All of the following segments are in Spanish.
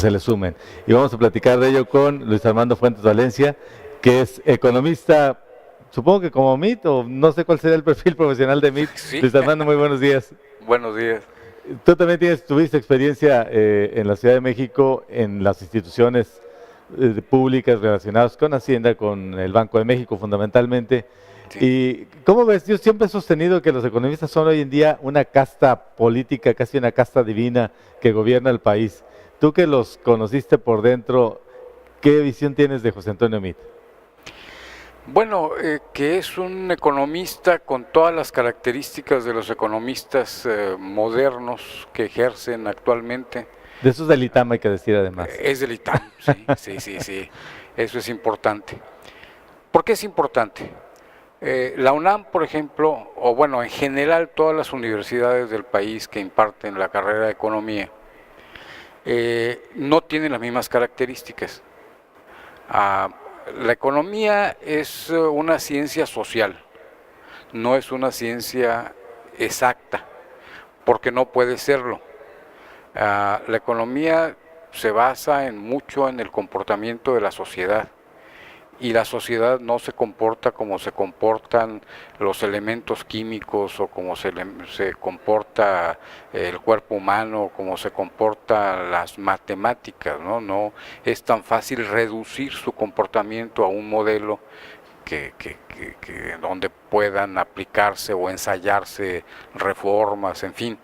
se le sumen. Y vamos a platicar de ello con Luis Armando Fuentes Valencia, que es economista, supongo que como MIT, o no sé cuál sería el perfil profesional de MIT. Sí, Luis Armando, muy buenos días. buenos días. Tú también tuviste experiencia en la Ciudad de México, en las instituciones públicas relacionadas con Hacienda, con el Banco de México fundamentalmente. Sí. ¿Y cómo ves? Yo siempre he sostenido que los economistas son hoy en día una casta política, casi una casta divina que gobierna el país. Tú que los conociste por dentro, ¿qué visión tienes de José Antonio Meade? Bueno, que es un economista con todas las características de los economistas modernos que ejercen actualmente. De esos del ITAM hay que decir además. Es del ITAM, sí, eso es importante. ¿Por qué es importante? La UNAM, por ejemplo, o bueno, en general todas las universidades del país que imparten la carrera de economía, no tienen las mismas características. La economía es una ciencia social, no es una ciencia exacta, porque no puede serlo. La economía se basa mucho en el comportamiento de la sociedad, y la sociedad no se comporta como se comportan los elementos químicos o como se comporta el cuerpo humano, como se comportan las matemáticas, ¿no? No es tan fácil reducir su comportamiento a un modelo donde puedan aplicarse o ensayarse reformas, en fin.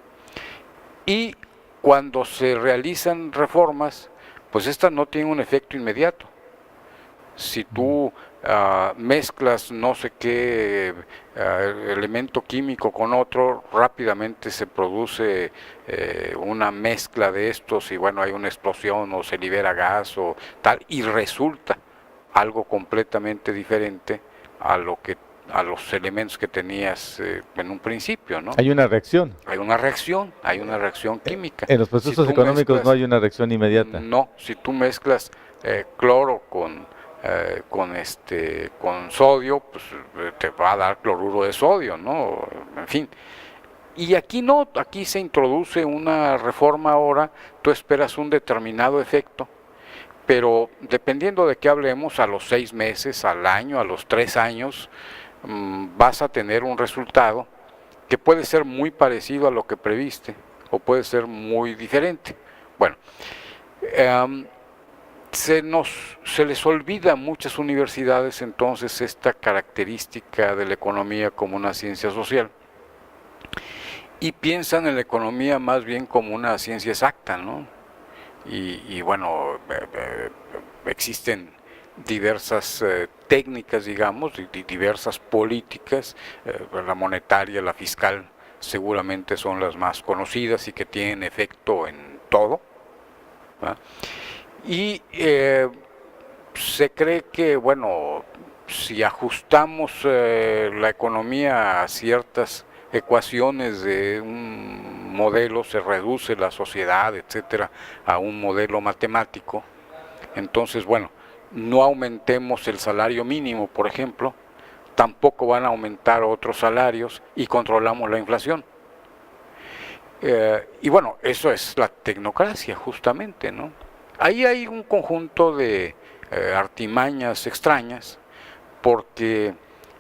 Y cuando se realizan reformas, pues estas no tienen un efecto inmediato. Si tú mezclas no sé qué elemento químico con otro, rápidamente se produce una mezcla de estos y bueno, hay una explosión o se libera gas o tal, y resulta algo completamente diferente a los elementos que tenías en un principio, ¿no? Hay una reacción. Hay una reacción química. En los procesos económicos no hay una reacción inmediata. No, si tú mezclas cloro con sodio, pues te va a dar cloruro de sodio, ¿no? En fin. Y aquí no, aquí se introduce una reforma ahora, tú esperas un determinado efecto, pero dependiendo de qué hablemos, a los 6 meses, al año, a los 3 años, vas a tener un resultado que puede ser muy parecido a lo que previste o puede ser muy diferente. Bueno, se les olvida a muchas universidades entonces esta característica de la economía como una ciencia social y piensan en la economía más bien como una ciencia exacta, ¿no? Y bueno, existen diversas técnicas, digamos, y diversas políticas, la monetaria, la fiscal, seguramente son las más conocidas y que tienen efecto en todo, ¿verdad? Y se cree que, bueno, si ajustamos la economía a ciertas ecuaciones de un modelo, se reduce la sociedad, etcétera, a un modelo matemático. Entonces, bueno, no aumentemos el salario mínimo, por ejemplo, tampoco van a aumentar otros salarios y controlamos la inflación. Y bueno, eso es la tecnocracia, justamente, ¿no? Ahí hay un conjunto de artimañas extrañas, porque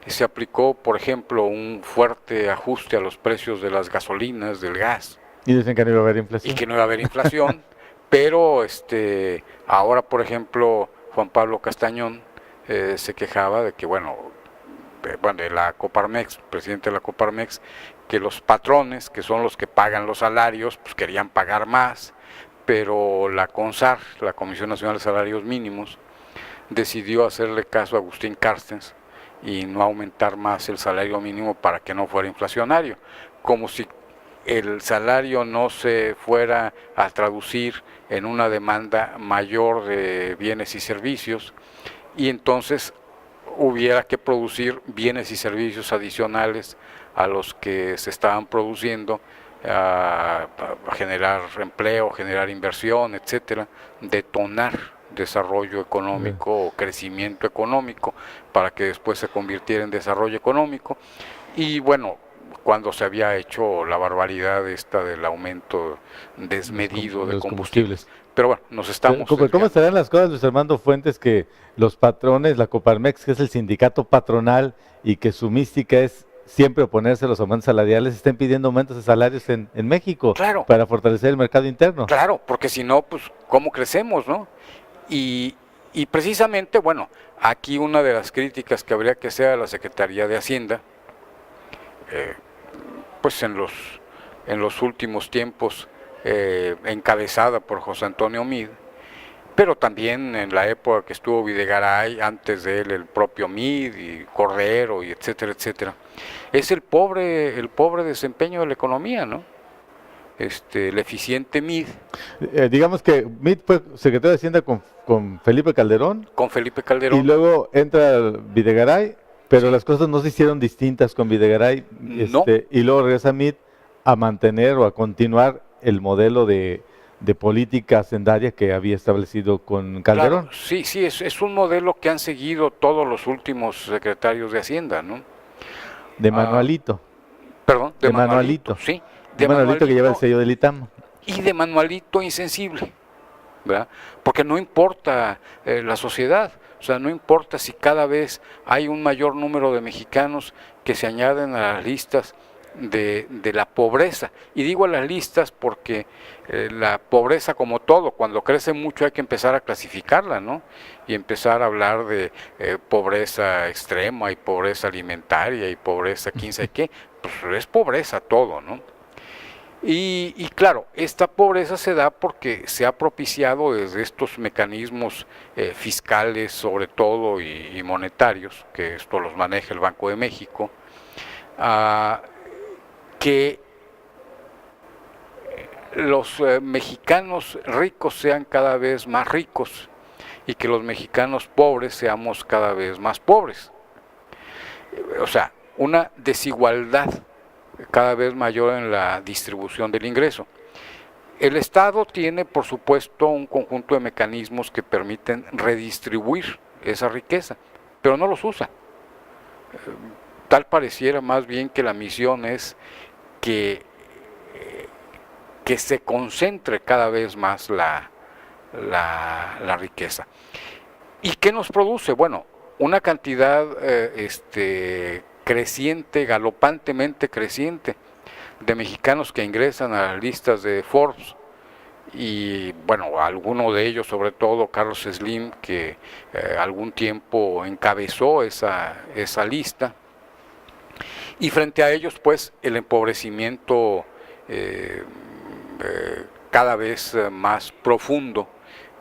se aplicó, por ejemplo, un fuerte ajuste a los precios de las gasolinas, del gas. Y dicen que no iba a haber inflación. Y que no iba a haber inflación, pero ahora, por ejemplo, Juan Pablo Castañón se quejaba de que, bueno, de la Coparmex, presidente de la Coparmex, que los patrones, que son los que pagan los salarios, pues querían pagar más, pero la CONSAR, la Comisión Nacional de Salarios Mínimos, decidió hacerle caso a Agustín Carstens y no aumentar más el salario mínimo para que no fuera inflacionario, como si el salario no se fuera a traducir en una demanda mayor de bienes y servicios, y entonces hubiera que producir bienes y servicios adicionales a los que se estaban produciendo, a generar empleo, generar inversión, etcétera, detonar desarrollo económico o crecimiento económico para que después se convirtiera en desarrollo económico. Y bueno, cuando se había hecho la barbaridad esta del aumento desmedido de los combustibles. Pero bueno, nos estamos ¿Cómo desviando. estarán las cosas, Luis Armando Fuentes, que los patrones, la Coparmex, que es el sindicato patronal y que su mística es siempre oponerse a los aumentos salariales, estén pidiendo aumentos de salarios en México Claro. para fortalecer el mercado interno? Claro, porque si no, pues, ¿cómo crecemos, no? Y precisamente, bueno, aquí una de las críticas que habría que hacer a la Secretaría de Hacienda, pues en los últimos tiempos, encabezada por José Antonio Meade, pero también en la época que estuvo Videgaray, antes de él el propio Meade y Cordero y etcétera, etcétera, es el pobre desempeño de la economía, ¿no? El eficiente Meade. Digamos que Meade fue secretario de Hacienda con Felipe Calderón. Con Felipe Calderón. Y luego entra Videgaray, pero sí, las cosas no se hicieron distintas con Videgaray. No. Y luego regresa Meade a mantener o a continuar el modelo de política hacendaria que había establecido con Calderón. Claro, sí, es un modelo que han seguido todos los últimos secretarios de Hacienda, ¿no? De manualito. Perdón, de manualito. Sí. De manualito que lleva el sello del ITAM. Y de manualito insensible, ¿verdad? Porque no importa la sociedad, o sea, no importa si cada vez hay un mayor número de mexicanos que se añaden a las listas de la pobreza. Y digo a las listas porque la pobreza, como todo, cuando crece mucho hay que empezar a clasificarla, ¿no? Y empezar a hablar de pobreza extrema y pobreza alimentaria y pobreza quién sabe qué, pues es pobreza todo, ¿no? Y claro, esta pobreza se da porque se ha propiciado desde estos mecanismos fiscales sobre todo y monetarios, que esto los maneja el Banco de México, que los mexicanos ricos sean cada vez más ricos y que los mexicanos pobres seamos cada vez más pobres. O sea, una desigualdad cada vez mayor en la distribución del ingreso. El Estado tiene, por supuesto, un conjunto de mecanismos que permiten redistribuir esa riqueza, pero no los usa. Tal pareciera más bien que la misión es que se concentre cada vez más la riqueza. ¿Y qué nos produce? Bueno, una cantidad creciente, galopantemente creciente, de mexicanos que ingresan a las listas de Forbes, y bueno, alguno de ellos, sobre todo Carlos Slim, que algún tiempo encabezó esa lista, y frente a ellos pues el empobrecimiento cada vez más profundo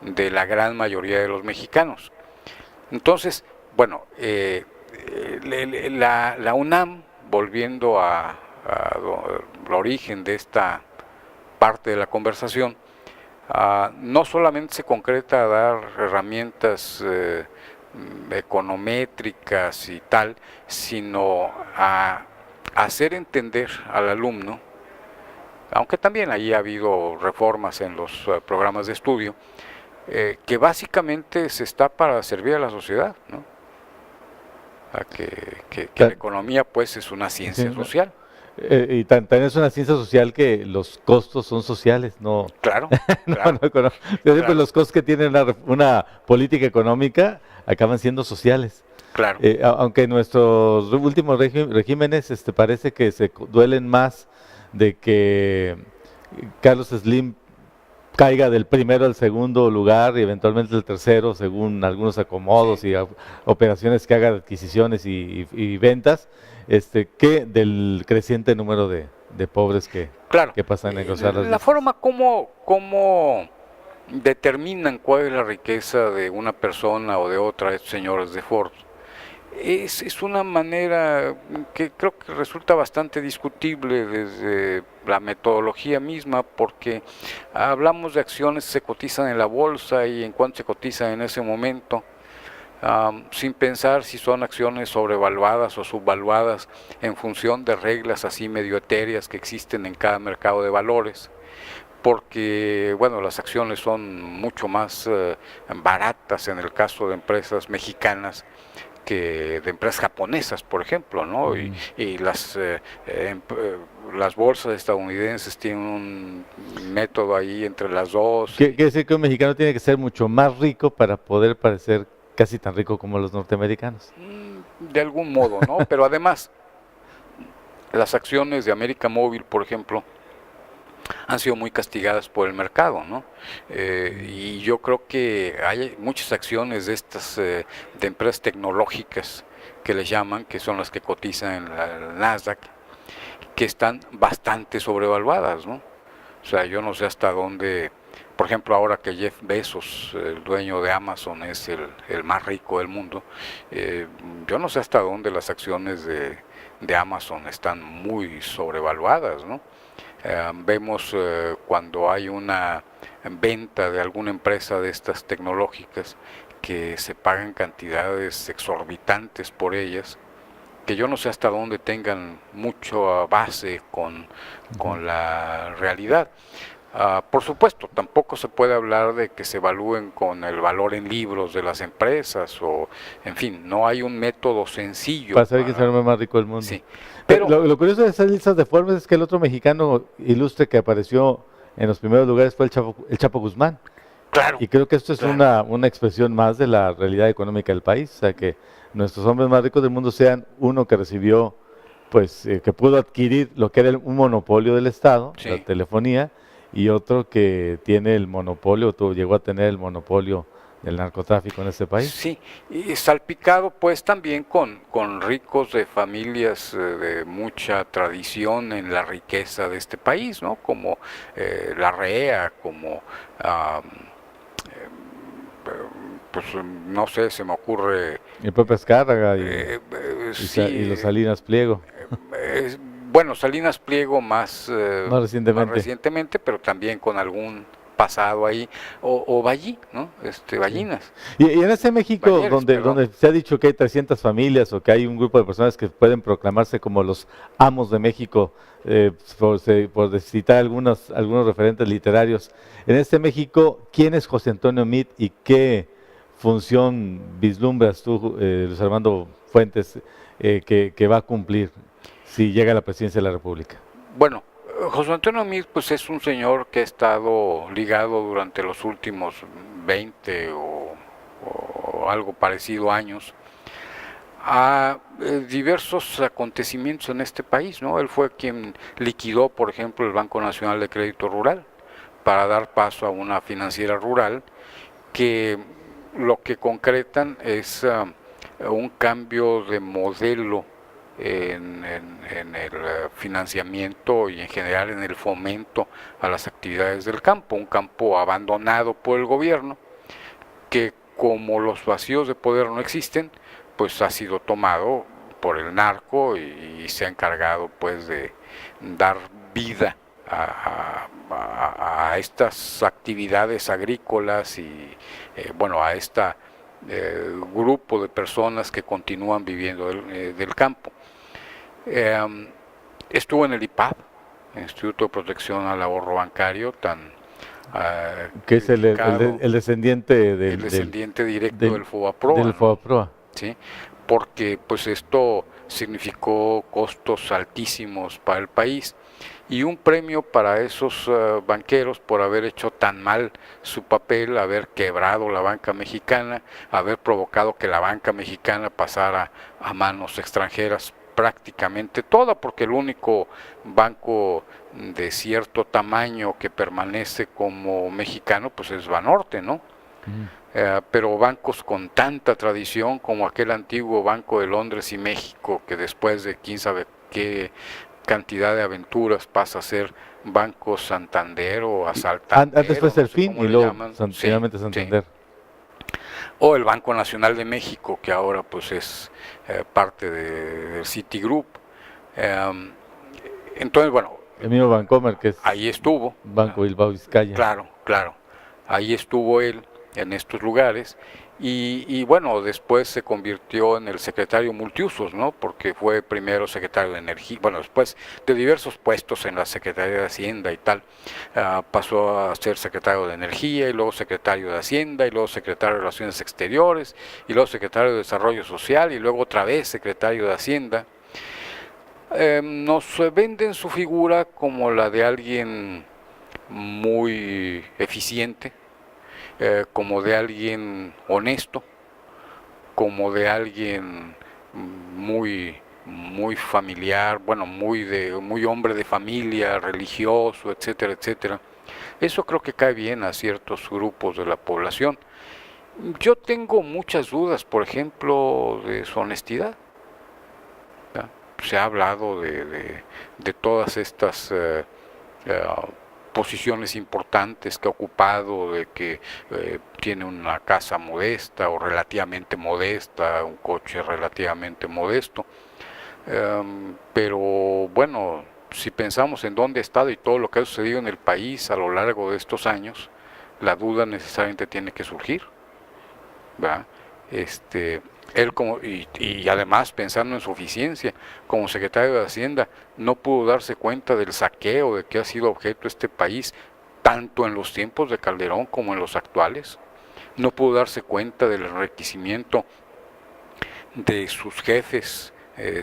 de la gran mayoría de los mexicanos. Entonces, bueno, la UNAM, volviendo al origen de esta parte de la conversación, no solamente se concreta a dar herramientas econométricas y tal, sino a hacer entender al alumno, aunque también ahí ha habido reformas en los programas de estudio, que básicamente se está para servir a la sociedad, ¿no? Que la economía pues es una ciencia social. Y también es una ciencia social que los costos son sociales, ¿no? Claro, claro. Siempre los costos que tiene una política económica acaban siendo sociales. Claro. Aunque nuestros últimos regímenes parece que se duelen más de que Carlos Slim caiga del primero al segundo lugar y eventualmente el tercero, según algunos acomodos y operaciones que haga de adquisiciones y ventas, que del creciente número de pobres que pasan a negociar. La forma como determinan cuál es la riqueza de una persona o de otra, estos señores de Forbes, es una manera que creo que resulta bastante discutible desde la metodología misma, porque hablamos de acciones que se cotizan en la bolsa y en cuánto se cotizan en ese momento, sin pensar si son acciones sobrevaluadas o subvaluadas en función de reglas así medio etéreas que existen en cada mercado de valores, porque bueno, las acciones son mucho más baratas en el caso de empresas mexicanas que de empresas japonesas, por ejemplo, ¿no? Y las bolsas estadounidenses tienen un método ahí entre las dos. Quiere decir que un mexicano tiene que ser mucho más rico para poder parecer casi tan rico como los norteamericanos. De algún modo, ¿no? Pero además, las acciones de América Móvil, por ejemplo, han sido muy castigadas por el mercado, ¿no? Y yo creo que hay muchas acciones de estas de empresas tecnológicas que les llaman, que son las que cotizan en la Nasdaq, que están bastante sobrevaluadas, ¿no? O sea, yo no sé hasta dónde, por ejemplo, ahora que Jeff Bezos, el dueño de Amazon, es el más rico del mundo, yo no sé hasta dónde las acciones de Amazon están muy sobrevaluadas, ¿no? Vemos cuando hay una venta de alguna empresa de estas tecnológicas que se pagan cantidades exorbitantes por ellas, que yo no sé hasta dónde tengan mucho base con la realidad. Por supuesto, tampoco se puede hablar de que se evalúen con el valor en libros de las empresas, o en fin, no hay un método sencillo. Para saber quién es el hombre más rico del mundo. Sí, pero lo curioso de esas listas de Forbes es que el otro mexicano ilustre que apareció en los primeros lugares fue el Chapo Guzmán. Claro. Y creo que esto es una expresión más de la realidad económica del país, o sea, que nuestros hombres más ricos del mundo sean uno que recibió, pues, que pudo adquirir lo que era un monopolio del Estado, Sí. la telefonía, y otro que tiene el monopolio, llegó a tener el monopolio del narcotráfico en este país. Sí, y salpicado pues también con ricos de familias de mucha tradición en la riqueza de este país, ¿no? Como Larrea, como pues no sé, se me ocurre... El propio Azcárraga sí, y los Salinas Pliego. Bueno, Salinas Pliego más recientemente, pero también con algún pasado ahí, o Ballí, ¿no? Ballinas. Y en ese México Balleres, donde se ha dicho que hay 300 familias o que hay un grupo de personas que pueden proclamarse como los amos de México, por citar algunos referentes literarios, en este México, ¿quién es José Antonio Meade y qué función vislumbras tú, Luis Armando Fuentes, que va a cumplir si llega a la presidencia de la República? Bueno, José Antonio Meade pues es un señor que ha estado ligado durante los últimos 20 o algo parecido años a diversos acontecimientos en este país, ¿no? Él fue quien liquidó, por ejemplo, el Banco Nacional de Crédito Rural para dar paso a una financiera rural que lo que concretan es un cambio de modelo en el financiamiento y en general en el fomento a las actividades del campo, un campo abandonado por el gobierno que, como los vacíos de poder no existen, pues ha sido tomado por el narco y se ha encargado pues de dar vida a estas actividades agrícolas y bueno, a este grupo de personas que continúan viviendo del campo. Estuvo en el IPAB, Instituto de Protección al Ahorro Bancario, que es el descendiente directo del FOBAPROA, del FOBAPROA. ¿Sí? Porque pues esto significó costos altísimos para el país y un premio para esos banqueros por haber hecho tan mal su papel, haber quebrado la banca mexicana, haber provocado que la banca mexicana pasara a manos extranjeras prácticamente toda, porque el único banco de cierto tamaño que permanece como mexicano pues es Banorte, ¿no? Pero bancos con tanta tradición como aquel antiguo Banco de Londres y México, que después de quién sabe qué cantidad de aventuras pasa a ser Banco Santander o Asaltadero. Antes fue Serfín y luego finalmente Santander. Sí. O el Banco Nacional de México, que ahora pues es parte del Citigroup. Entonces, bueno. El mismo Bancomer, que es ahí estuvo. Banco Bilbao Vizcaya. Claro, ahí estuvo él en estos lugares y bueno, después se convirtió en el secretario multiusos, ¿no? Porque fue primero secretario de Energía, bueno, después de diversos puestos en la Secretaría de Hacienda y tal, pasó a ser secretario de Energía y luego secretario de Hacienda y luego secretario de Relaciones Exteriores y luego secretario de Desarrollo Social y luego otra vez secretario de Hacienda. Nos venden su figura como la de alguien muy eficiente, como de alguien honesto, como de alguien muy familiar, bueno, muy hombre de familia, religioso, etcétera, etcétera. Eso creo que cae bien a ciertos grupos de la población. Yo tengo muchas dudas, por ejemplo, de su honestidad. ¿Ya? Se ha hablado de todas estas eh, posiciones importantes que ha ocupado, de que tiene una casa modesta o relativamente modesta, un coche relativamente modesto, pero bueno, si pensamos en dónde ha estado y todo lo que ha sucedido en el país a lo largo de estos años, la duda necesariamente tiene que surgir, ¿verdad? Él y además pensando en su eficiencia como secretario de Hacienda, no pudo darse cuenta del saqueo de que ha sido objeto este país, tanto en los tiempos de Calderón como en los actuales. No pudo darse cuenta del enriquecimiento de sus jefes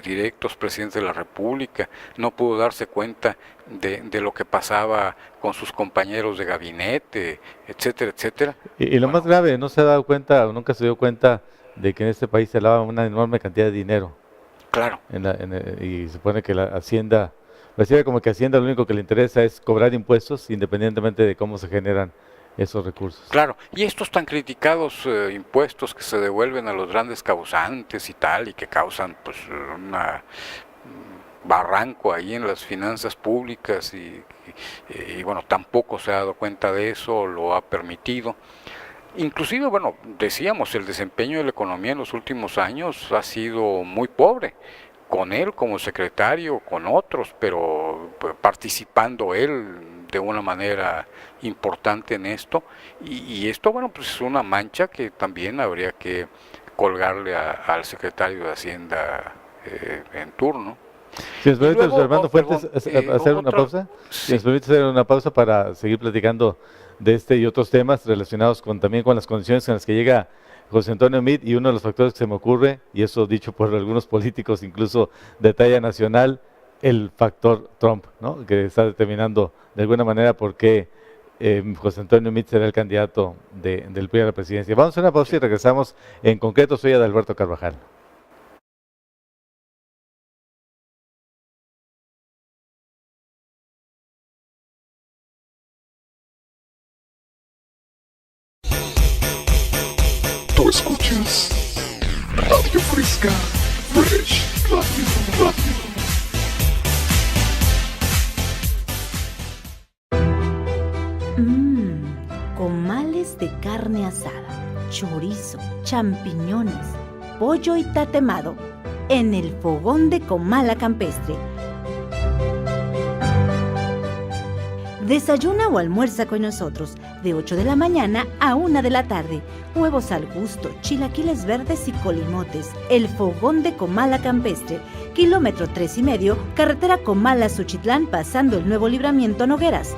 directos, presidentes de la República, no pudo darse cuenta de lo que pasaba con sus compañeros de gabinete, etcétera, etcétera. Y lo más Bueno, grave, no se ha dado cuenta o nunca se dio cuenta de que en este país se lava una enorme cantidad de dinero. claro, Y se supone que la Hacienda, pareciera como que Hacienda lo único que le interesa es cobrar impuestos independientemente de cómo se generan esos recursos. claro. Y estos tan criticados impuestos que se devuelven a los grandes causantes y tal, y que causan pues una barranco ahí en las finanzas públicas y bueno, tampoco se ha dado cuenta de eso, lo ha permitido. Inclusive, bueno, decíamos, el desempeño de la economía en los últimos años ha sido muy pobre, con él como secretario, con otros, pero pues, participando él de una manera importante en esto. Y esto, bueno, pues es una mancha que también habría que colgarle al secretario de Hacienda en turno. Si nos Y permite, José luego, Armando Fuentes, perdón, hacer una otro, pausa. Si nos sí, permite hacer una pausa para seguir platicando de este y otros temas relacionados también con las condiciones en las que llega José Antonio Meade, y uno de los factores que se me ocurre, y eso dicho por algunos políticos incluso de talla nacional, el factor Trump, ¿no? Que está determinando de alguna manera por qué José Antonio Meade será el candidato del PRI a la presidencia. Vamos a una pausa y regresamos. En concreto, soy Adalberto Carvajal. Tú escuchas Radio Fresca, Fresh Radio. Comales de carne asada, chorizo, champiñones, pollo y tatemado en el fogón de Comala Campestre. Desayuna o almuerza con nosotros de 8 de la mañana a 1 de la tarde. Huevos al gusto, chilaquiles verdes y colimotes. El fogón de Comala Campestre. Kilómetro 3,5, carretera Comala-Suchitlán, pasando el nuevo libramiento Nogueras.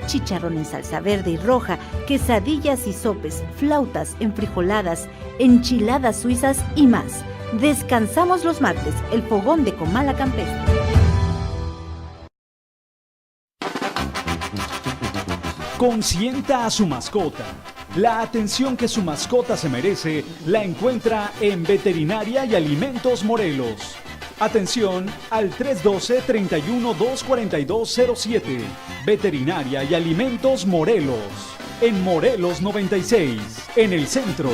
Chicharrón en salsa verde y roja, quesadillas y sopes, flautas, enfrijoladas, enchiladas suizas y más. Descansamos los martes, el fogón de Comala Campestre. Consienta a su mascota. La atención que su mascota se merece la encuentra en Veterinaria y Alimentos Morelos. Atención al 312-31-24207. Veterinaria y Alimentos Morelos. En Morelos 96, en el centro.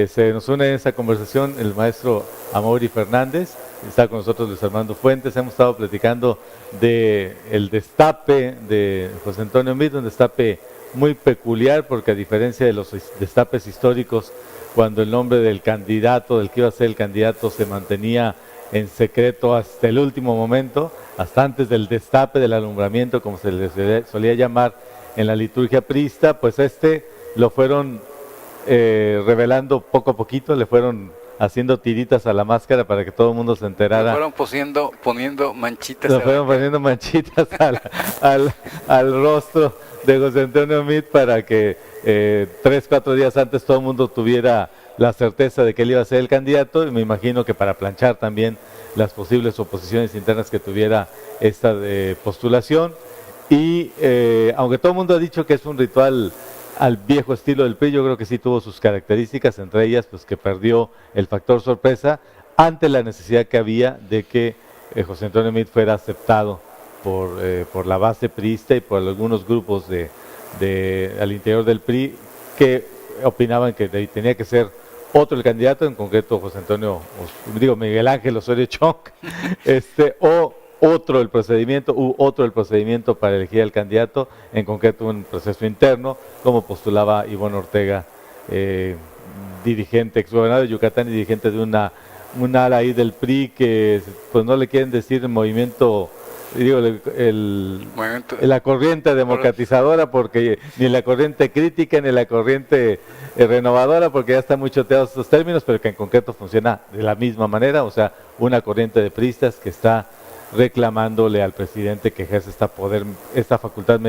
Se nos une en esta conversación el maestro Amaury Fernández, está con nosotros Luis Armando Fuentes. Hemos estado platicando de el destape de José Antonio Meade, un destape muy peculiar, porque a diferencia de los destapes históricos, cuando el nombre del candidato, del que iba a ser el candidato, se mantenía en secreto hasta el último momento, hasta antes del destape, del alumbramiento, como se le solía llamar en la liturgia priista, pues lo fueron revelando poco a poquito, le fueron haciendo tiritas a la máscara para que todo el mundo se enterara. Le fueron poniendo manchitas. Le fueron poniendo manchitas al rostro de José Antonio Meade para que 3-4 días antes todo el mundo tuviera la certeza de que él iba a ser el candidato, y me imagino que para planchar también las posibles oposiciones internas que tuviera esta postulación. Y aunque todo el mundo ha dicho que es un ritual al viejo estilo del PRI, yo creo que sí tuvo sus características, entre ellas pues que perdió el factor sorpresa ante la necesidad que había de que José Antonio Meade fuera aceptado por la base priista y por algunos grupos al interior del PRI que opinaban que tenía que ser otro el candidato, en concreto José Antonio, Miguel Ángel Osorio Chong, o otro el procedimiento para elegir al candidato, en concreto un proceso interno, como postulaba Ivonne Ortega, dirigente, exgobernador de Yucatán y dirigente de un ala ahí del PRI que pues no le quieren decir movimiento, la corriente democratizadora, porque ni la corriente crítica ni la corriente renovadora, porque ya están muy choteados estos términos, pero que en concreto funciona de la misma manera, o sea, una corriente de priistas que está reclamándole al presidente que ejerce esta facultad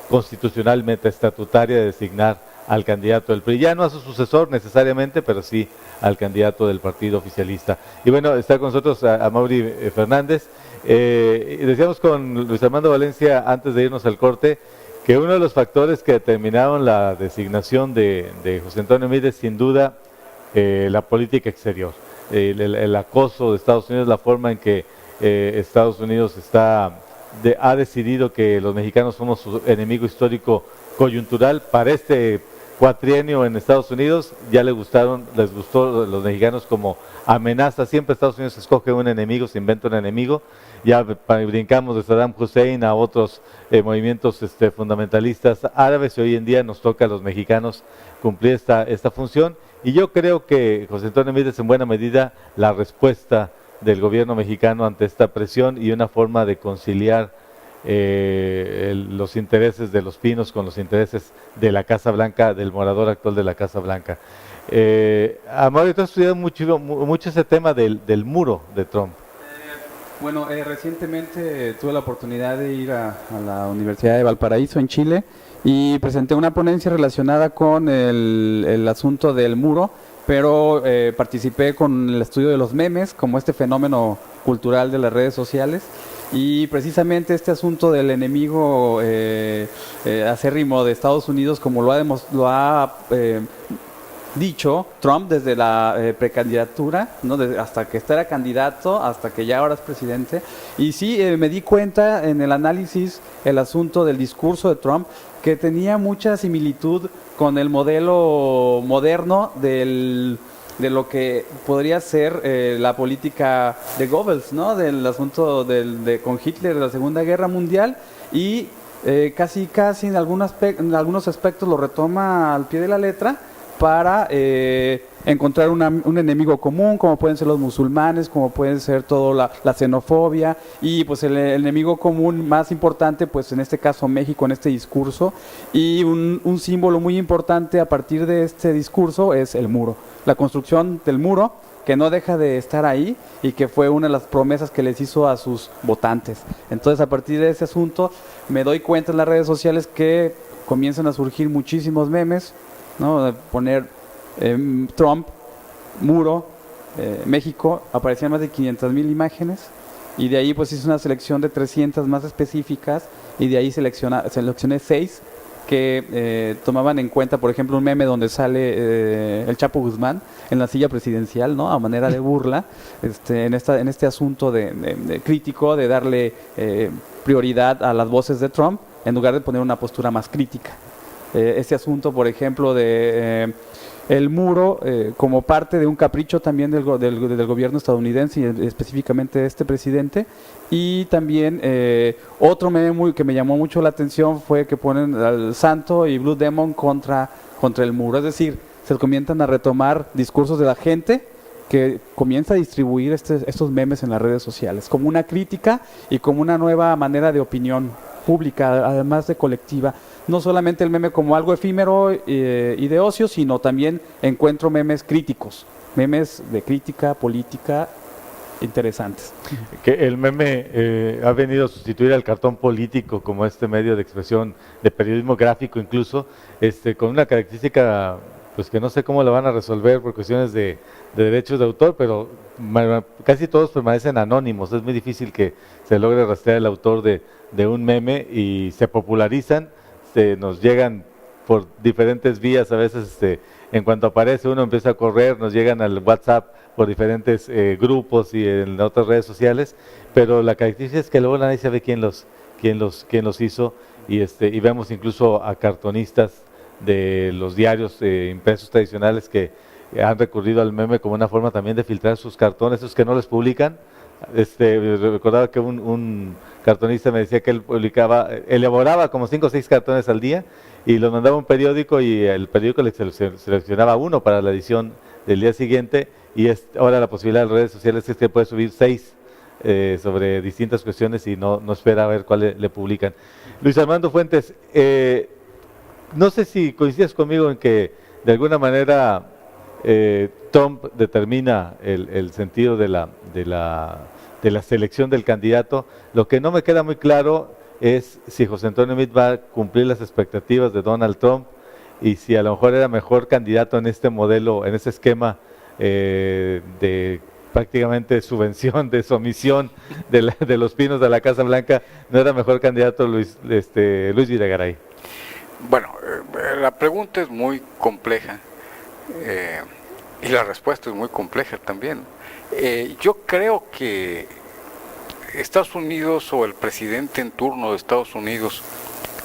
constitucional metaestatutaria de designar al candidato del PRI, ya no a su sucesor necesariamente, pero sí al candidato del partido oficialista. Y bueno, está con nosotros Amaury Fernández. Decíamos con Luis Armando Valencia, antes de irnos al corte, que uno de los factores que determinaron la designación de José Antonio Meade es sin duda la política exterior, el acoso de Estados Unidos, la forma en que Estados Unidos ha decidido que los mexicanos somos su enemigo histórico coyuntural. Para este cuatrienio en Estados Unidos ya les gustó a los mexicanos como amenaza. Siempre Estados Unidos escoge un enemigo, se inventa un enemigo. Ya brincamos de Saddam Hussein a otros movimientos fundamentalistas árabes, y hoy en día nos toca a los mexicanos cumplir esta función. Y yo creo que José Antonio Meade es en buena medida la respuesta del gobierno mexicano ante esta presión y una forma de conciliar los intereses de los Pinos con los intereses de la Casa Blanca, del morador actual de la Casa Blanca. Amaury, tú has estudiado mucho ese tema del muro de Trump. Bueno, recientemente tuve la oportunidad de ir a la Universidad de Valparaíso en Chile y presenté una ponencia relacionada con el asunto del muro, pero participé con el estudio de los memes como este fenómeno cultural de las redes sociales, y precisamente este asunto del enemigo acérrimo de Estados Unidos, como lo ha dicho Trump desde la precandidatura, ¿no? Hasta que era candidato, hasta que ya ahora es presidente. Y sí, me di cuenta en el análisis, el asunto del discurso de Trump, que tenía mucha similitud con el modelo moderno de lo que podría ser la política de Goebbels, ¿no? Del asunto con Hitler de la Segunda Guerra Mundial, y casi en algunos aspectos lo retoma al pie de la letra, para encontrar un enemigo común, como pueden ser los musulmanes, como pueden ser toda la xenofobia, y pues el enemigo común más importante, pues en este caso México en este discurso, y un símbolo muy importante a partir de este discurso es el muro, la construcción del muro, que no deja de estar ahí y que fue una de las promesas que les hizo a sus votantes. Entonces, a partir de ese asunto me doy cuenta en las redes sociales que comienzan a surgir muchísimos memes, ¿no? De poner Trump, muro, México, aparecían más de 500,000 imágenes, y de ahí pues hice una selección de 300 más específicas, y de ahí seleccioné 6 que tomaban en cuenta, por ejemplo, un meme donde sale el Chapo Guzmán en la silla presidencial, ¿no? A manera de burla, en este asunto de crítico, de darle prioridad a las voces de Trump en lugar de poner una postura más crítica. Este asunto, por ejemplo, de el muro como parte de un capricho también del gobierno estadounidense y específicamente de este presidente. Y también otro meme que me llamó mucho la atención fue que ponen al Santo y Blue Demon contra el muro, es decir, se comienzan a retomar discursos de la gente que comienza a distribuir estos memes en las redes sociales como una crítica y como una nueva manera de opinión pública, además de colectiva. No solamente el meme como algo efímero y de ocio, sino también encuentro memes críticos, memes de crítica política interesantes. Que el meme ha venido a sustituir al cartón político como este medio de expresión de periodismo gráfico incluso, con una característica pues que no sé cómo la van a resolver por cuestiones de derechos de autor, pero casi todos permanecen anónimos. Es muy difícil que se logre rastrear el autor de un meme y se popularizan, nos llegan por diferentes vías, a veces en cuanto aparece uno empieza a correr, nos llegan al WhatsApp por diferentes grupos y en otras redes sociales, pero la característica es que luego nadie sabe quién los hizo y vemos incluso a cartonistas de los diarios impresos tradicionales que han recurrido al meme como una forma también de filtrar sus cartones, esos que no les publican. Recordaba que un cartonista me decía que él elaboraba como 5 o 6 cartones al día y los mandaba a un periódico y el periódico le seleccionaba uno para la edición del día siguiente y ahora la posibilidad de las redes sociales es que puede subir 6 sobre distintas cuestiones y no espera a ver cuál le publican. Luis Armando Fuentes, no sé si coincides conmigo en que de alguna manera Trump determina el sentido de la selección del candidato. Lo que no me queda muy claro es si José Antonio Meade va a cumplir las expectativas de Donald Trump y si a lo mejor era mejor candidato en este modelo, en ese esquema de prácticamente subvención, de sumisión de los pinos de la Casa Blanca, no era mejor candidato Luis Videgaray. Bueno, la pregunta es muy compleja y la respuesta es muy compleja también. Yo creo que Estados Unidos o el presidente en turno de Estados Unidos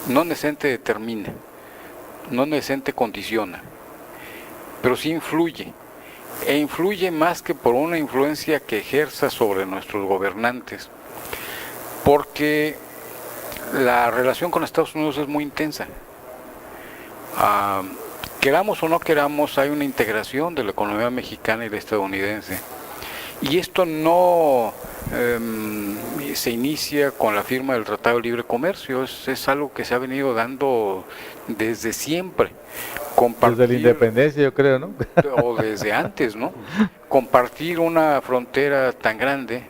no necesariamente determina, no necesariamente condiciona, pero sí influye. E influye más que por una influencia que ejerza sobre nuestros gobernantes, porque la relación con Estados Unidos es muy intensa. Queramos o no queramos, hay una integración de la economía mexicana y la estadounidense. Y esto no se inicia con la firma del Tratado de Libre Comercio, es algo que se ha venido dando desde siempre. Desde la independencia, yo creo, ¿no? O desde antes, ¿no? Compartir una frontera tan grande,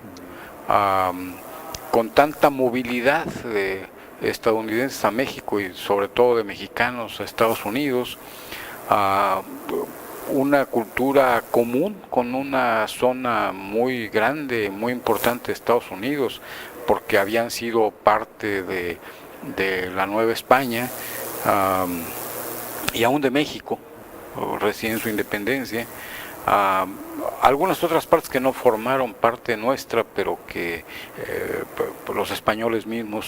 con tanta movilidad de estadounidenses a México y sobre todo de mexicanos a Estados Unidos, una cultura común con una zona muy grande, muy importante de Estados Unidos, porque habían sido parte de la Nueva España y aún de México, recién su independencia. Algunas otras partes que no formaron parte nuestra, pero que los españoles mismos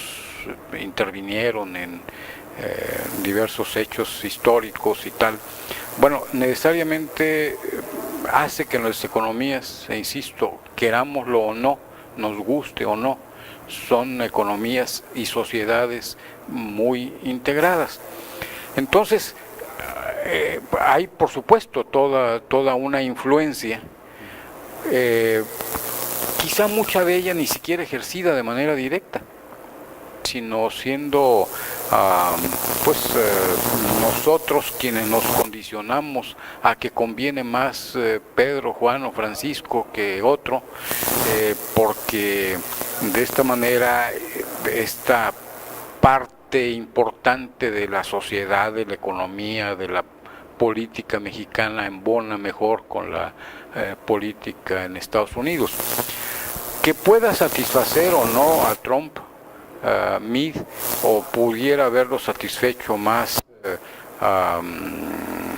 intervinieron en diversos hechos históricos y tal. Bueno, necesariamente hace que nuestras economías, e insisto, querámoslo o no, nos guste o no, son economías y sociedades muy integradas. Entonces, hay por supuesto toda una influencia, quizá mucha de ella ni siquiera ejercida de manera directa, sino siendo nosotros quienes nos condicionamos a que conviene más Pedro, Juan o Francisco que otro, porque de esta manera esta parte importante de la sociedad, de la economía, de la política mexicana embona mejor con la política en Estados Unidos. Que pueda satisfacer o no a Trump, Meade, o pudiera haberlo satisfecho más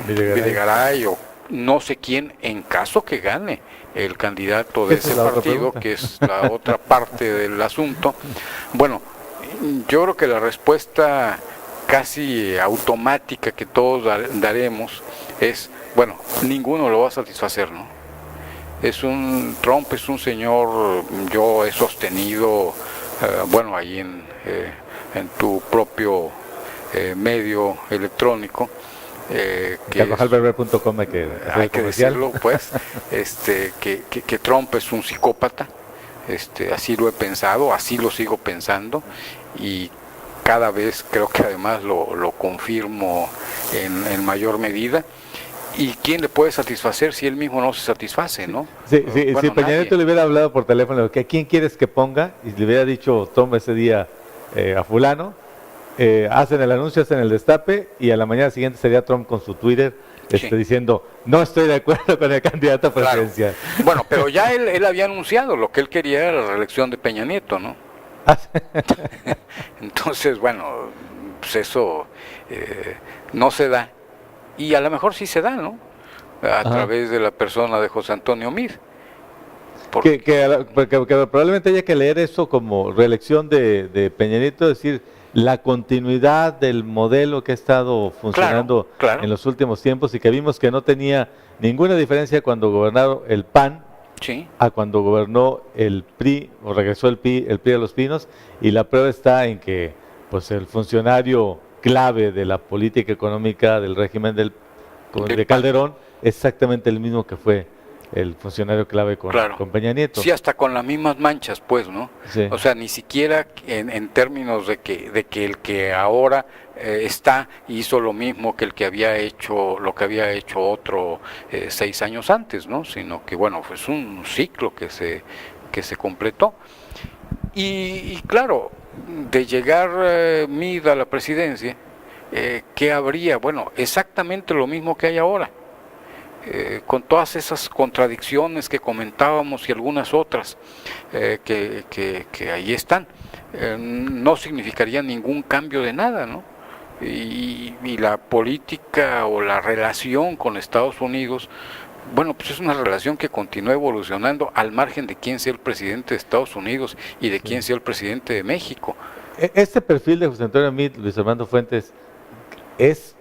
Videgaray o no sé quién, en caso que gane el candidato de ese partido, que es la otra parte del asunto. Bueno, yo creo que la respuesta casi automática que todos daremos es bueno, ninguno lo va a satisfacer, ¿no? Trump es un señor, yo he sostenido, bueno, ahí en tu propio medio electrónico, carvajalberber.com hay que decirlo, pues, que Trump es un psicópata, así lo he pensado, así lo sigo pensando, y cada vez creo que además lo confirmo en mayor medida. ¿Y quién le puede satisfacer si él mismo no se satisface, no? Sí, Bueno, si Peña Nieto le hubiera hablado por teléfono, ¿a quién quieres que ponga? Y le hubiera dicho Trump ese día a fulano, hacen el anuncio, hacen el destape, y a la mañana siguiente sería Trump con su Twitter Sí. diciendo, no estoy de acuerdo con el candidato a presidencial. Claro. Bueno, pero ya él había anunciado lo que él quería era la reelección de Peña Nieto, ¿no? Entonces, bueno, pues eso no se da. Y a lo mejor sí se da, ¿no? A través de la persona de José Antonio Meade. Que probablemente haya que leer eso como reelección de Peña Nieto, es decir, la continuidad del modelo que ha estado funcionando claro. en los últimos tiempos y que vimos que no tenía ninguna diferencia cuando gobernaron el PAN Sí. a cuando gobernó el PRI o regresó el PRI a Los Pinos, y la prueba está en que pues el funcionario clave de la política económica del régimen de Calderón es exactamente el mismo que fue el funcionario clave con Peña Nieto. Sí, hasta con las mismas manchas, pues, ¿no? Sí. O sea, ni siquiera en términos de que el que ahora hizo lo mismo que el que había hecho, lo que había hecho otro 6 años antes, ¿no? Sino que, bueno, fue un ciclo que se completó. Y claro, de llegar Meade a la presidencia, ¿qué habría? Bueno, exactamente lo mismo que hay ahora. Con todas esas contradicciones que comentábamos y algunas otras que ahí están, no significaría ningún cambio de nada, ¿no? Y la política o la relación con Estados Unidos, bueno, pues es una relación que continúa evolucionando al margen de quién sea el presidente de Estados Unidos y de quién sea el presidente de México. Este perfil de José Antonio Meade, Luis Armando Fuentes, es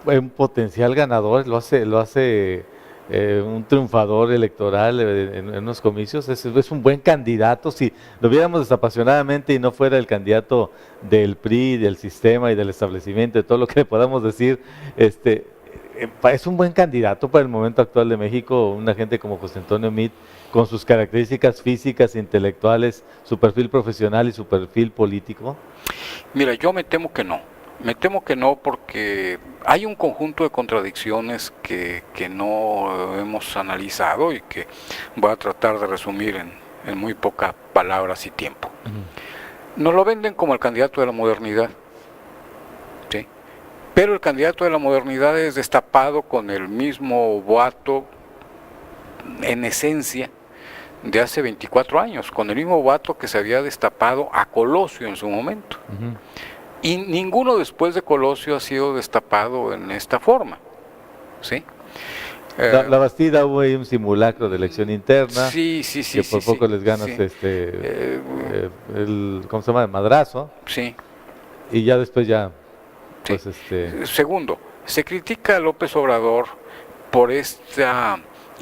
un potencial ganador, lo hace un triunfador electoral en unos comicios, es un buen candidato. Si lo viéramos desapasionadamente y no fuera el candidato del PRI, del sistema y del establecimiento, de todo lo que le podamos decir, es un buen candidato para el momento actual de México, una gente como José Antonio Meade, con sus características físicas, intelectuales, su perfil profesional y su perfil político. Mira, yo me temo que no. Me temo que no, porque hay un conjunto de contradicciones que no hemos analizado y que voy a tratar de resumir en muy pocas palabras y tiempo. Nos lo venden como el candidato de la modernidad, ¿sí? Pero el candidato de la modernidad es destapado con el mismo boato, en esencia, de hace 24 años, con el mismo boato que se había destapado a Colosio en su momento. Y ninguno después de Colosio ha sido destapado en esta forma, ¿sí? La Bastida hubo ahí un simulacro de elección interna, sí, que por poco les ganas ¿cómo se llama? El madrazo. Sí. Y ya después pues Segundo, se critica a López Obrador por este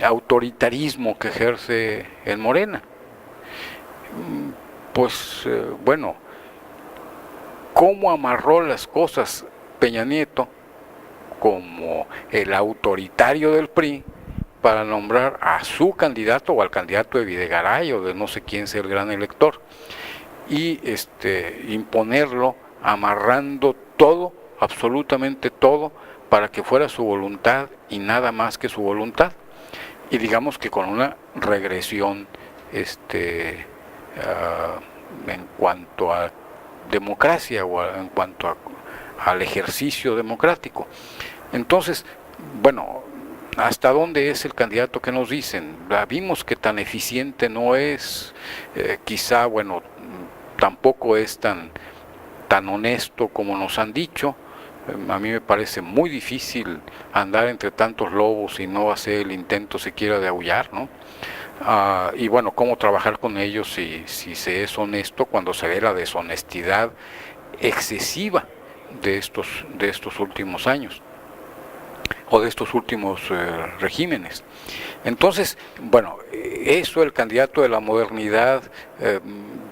autoritarismo que ejerce en Morena. Pues bueno, cómo amarró las cosas Peña Nieto como el autoritario del PRI para nombrar a su candidato o al candidato de Videgaray o de no sé quién sea el gran elector, y imponerlo amarrando todo, absolutamente todo, para que fuera su voluntad y nada más que su voluntad, y digamos que con una regresión en cuanto a democracia o en cuanto al ejercicio democrático. Entonces, bueno, ¿hasta dónde es el candidato que nos dicen? Vimos que tan eficiente no es, quizá, bueno, tampoco es tan honesto como nos han dicho. A mí me parece muy difícil andar entre tantos lobos y no hacer el intento siquiera de aullar, ¿no? Y bueno, cómo trabajar con ellos si se es honesto cuando se ve la deshonestidad excesiva de estos últimos años. o de estos últimos regímenes. Entonces, bueno, eso, el candidato de la modernidad,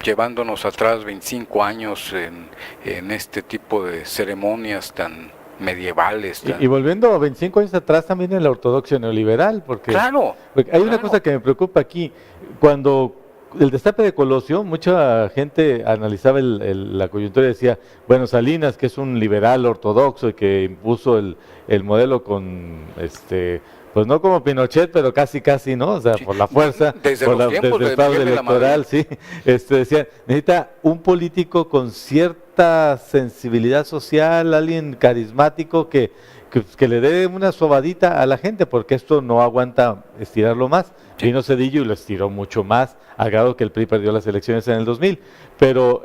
llevándonos atrás 25 años en este tipo de ceremonias tan medievales. Y volviendo 25 años atrás también en la ortodoxia neoliberal, porque, Claro, porque hay una claro. cosa que me preocupa aquí. Cuando el destape de Colosio, mucha gente analizaba la coyuntura y decía, bueno, Salinas, que es un liberal ortodoxo y que impuso el modelo con, pues no como Pinochet, pero casi, ¿no? O sea, Sí. por la fuerza, Desde por los tiempos desde el de fraude Miguel de la electoral, sí. Decían, necesita un político con cierta sensibilidad social, alguien carismático que le dé una sobadita a la gente, porque esto no aguanta estirarlo más. Sí. Vino Zedillo y lo estiró mucho más, al grado que el PRI perdió las elecciones en el 2000. Pero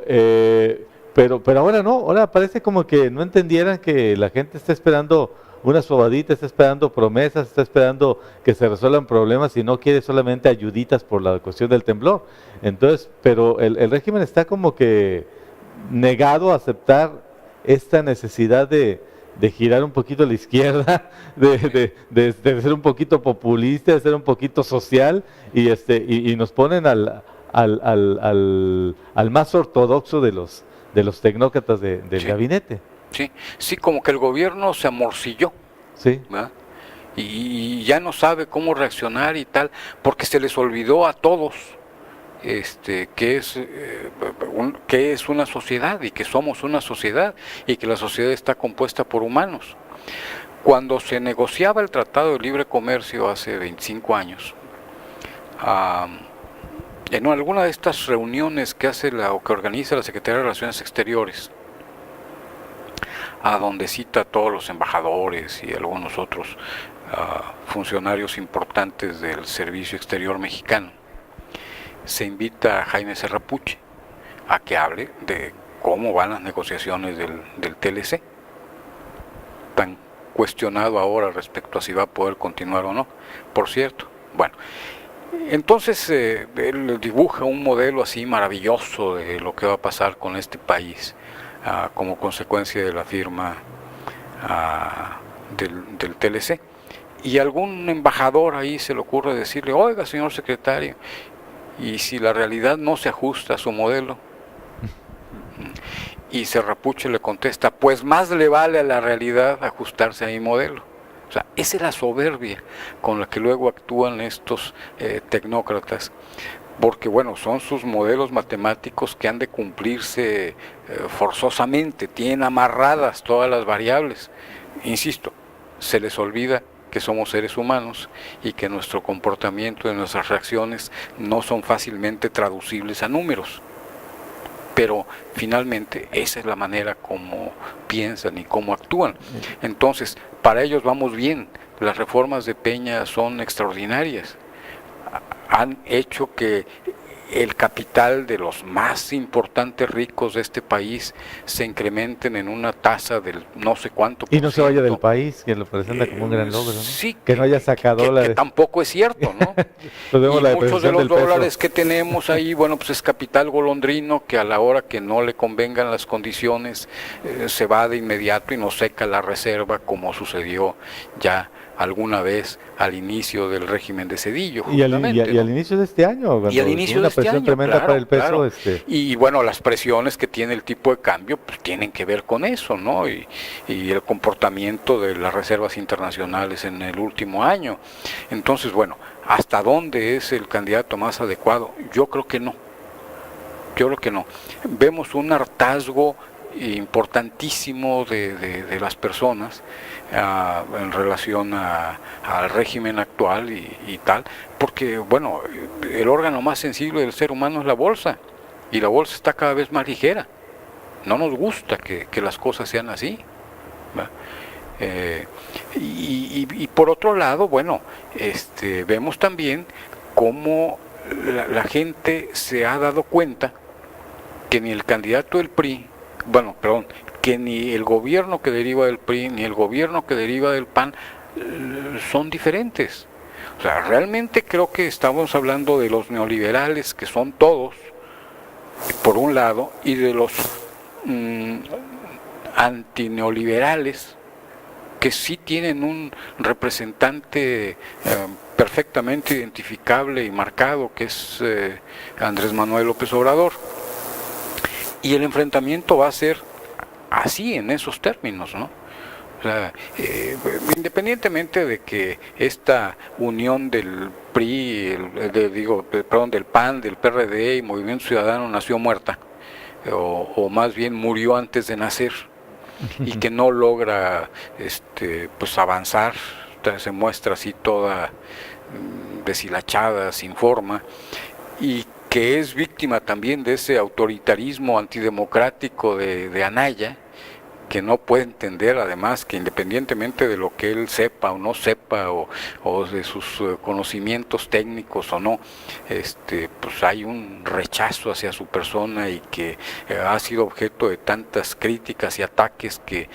ahora no, ahora parece como que no entendieran que la gente está esperando una sobadita, está esperando promesas, está esperando que se resuelvan problemas y no quiere solamente ayuditas por la cuestión del temblor. Entonces, pero el régimen está como que negado a aceptar esta necesidad de girar un poquito a la izquierda, de ser un poquito populista, de ser un poquito social, y nos ponen al más ortodoxo de los tecnócratas del Sí. gabinete. Sí, como que el gobierno se amorcilló, Sí. ¿verdad? Y ya no sabe cómo reaccionar y tal, porque se les olvidó a todos que es una sociedad y que somos una sociedad y que la sociedad está compuesta por humanos. Cuando se negociaba el Tratado de Libre Comercio hace 25 años, en alguna de estas reuniones que que organiza la Secretaría de Relaciones Exteriores, a donde cita a todos los embajadores y algunos otros funcionarios importantes del Servicio Exterior Mexicano, se invita a Jaime Serrapuche a que hable de cómo van las negociaciones del TLC, tan cuestionado ahora respecto a si va a poder continuar o no, por cierto. Bueno, entonces él dibuja un modelo así maravilloso de lo que va a pasar con este país como consecuencia de la firma del TLC. Y algún embajador ahí se le ocurre decirle, oiga, señor secretario, ¿y si la realidad no se ajusta a su modelo? Y Serrapuche le contesta, pues más le vale a la realidad ajustarse a mi modelo. O sea, esa es la soberbia con la que luego actúan estos tecnócratas, porque bueno, son sus modelos matemáticos que han de cumplirse forzosamente, tienen amarradas todas las variables. Insisto, se les olvida que somos seres humanos y que nuestro comportamiento y nuestras reacciones no son fácilmente traducibles a números. Pero finalmente esa es la manera como piensan y cómo actúan. Entonces, para ellos vamos bien. Las reformas de Peña son extraordinarias. Han hecho que el capital de los más importantes ricos de este país se incrementen en una tasa del no sé cuánto Y no se vaya del ciento. país, que lo presenta como un gran logro, ¿no? Sí, Que no haya sacado que dólares. tampoco es cierto, ¿no? Pues vemos Y la muchos de depreciación los del peso. dólares que tenemos ahí, bueno, pues es capital golondrino que a la hora que no le convengan las condiciones se va de inmediato y nos seca la reserva, como sucedió ya alguna vez al inicio del régimen de Zedillo. Y al justamente, ¿no? inicio de este año, cuando Y al inicio hubo de una este presión año, tremenda claro, para el peso. claro. Y bueno, las presiones que tiene el tipo de cambio pues tienen que ver con eso, ¿no? Y el comportamiento de las reservas internacionales en el último año. Entonces, bueno, ¿hasta dónde es el candidato más adecuado? Yo creo que no. Yo creo que no. Vemos un hartazgo importantísimo de las personas en relación al régimen actual y tal, porque bueno, el órgano más sensible del ser humano es la bolsa, y la bolsa está cada vez más ligera. No nos gusta que las cosas sean así, ¿verdad? Y por otro lado, bueno, vemos también cómo la gente se ha dado cuenta que ni el candidato del PRI, que ni el gobierno que deriva del PRI, ni el gobierno que deriva del PAN son diferentes. O sea, realmente creo que estamos hablando de los neoliberales, que son todos, por un lado, y de los antineoliberales, que sí tienen un representante perfectamente identificable y marcado, que es Andrés Manuel López Obrador. Y el enfrentamiento va a ser así, en esos términos, ¿no? O sea, independientemente de que esta unión del PRI, del PAN, del PRD y Movimiento Ciudadano nació muerta, o más bien murió antes de nacer, y que no logra pues avanzar, se muestra así toda deshilachada, sin forma, y que es víctima también de ese autoritarismo antidemocrático de Anaya, que no puede entender además que independientemente de lo que él sepa o no sepa, o de sus conocimientos técnicos o no, pues hay un rechazo hacia su persona, y que ha sido objeto de tantas críticas y ataques que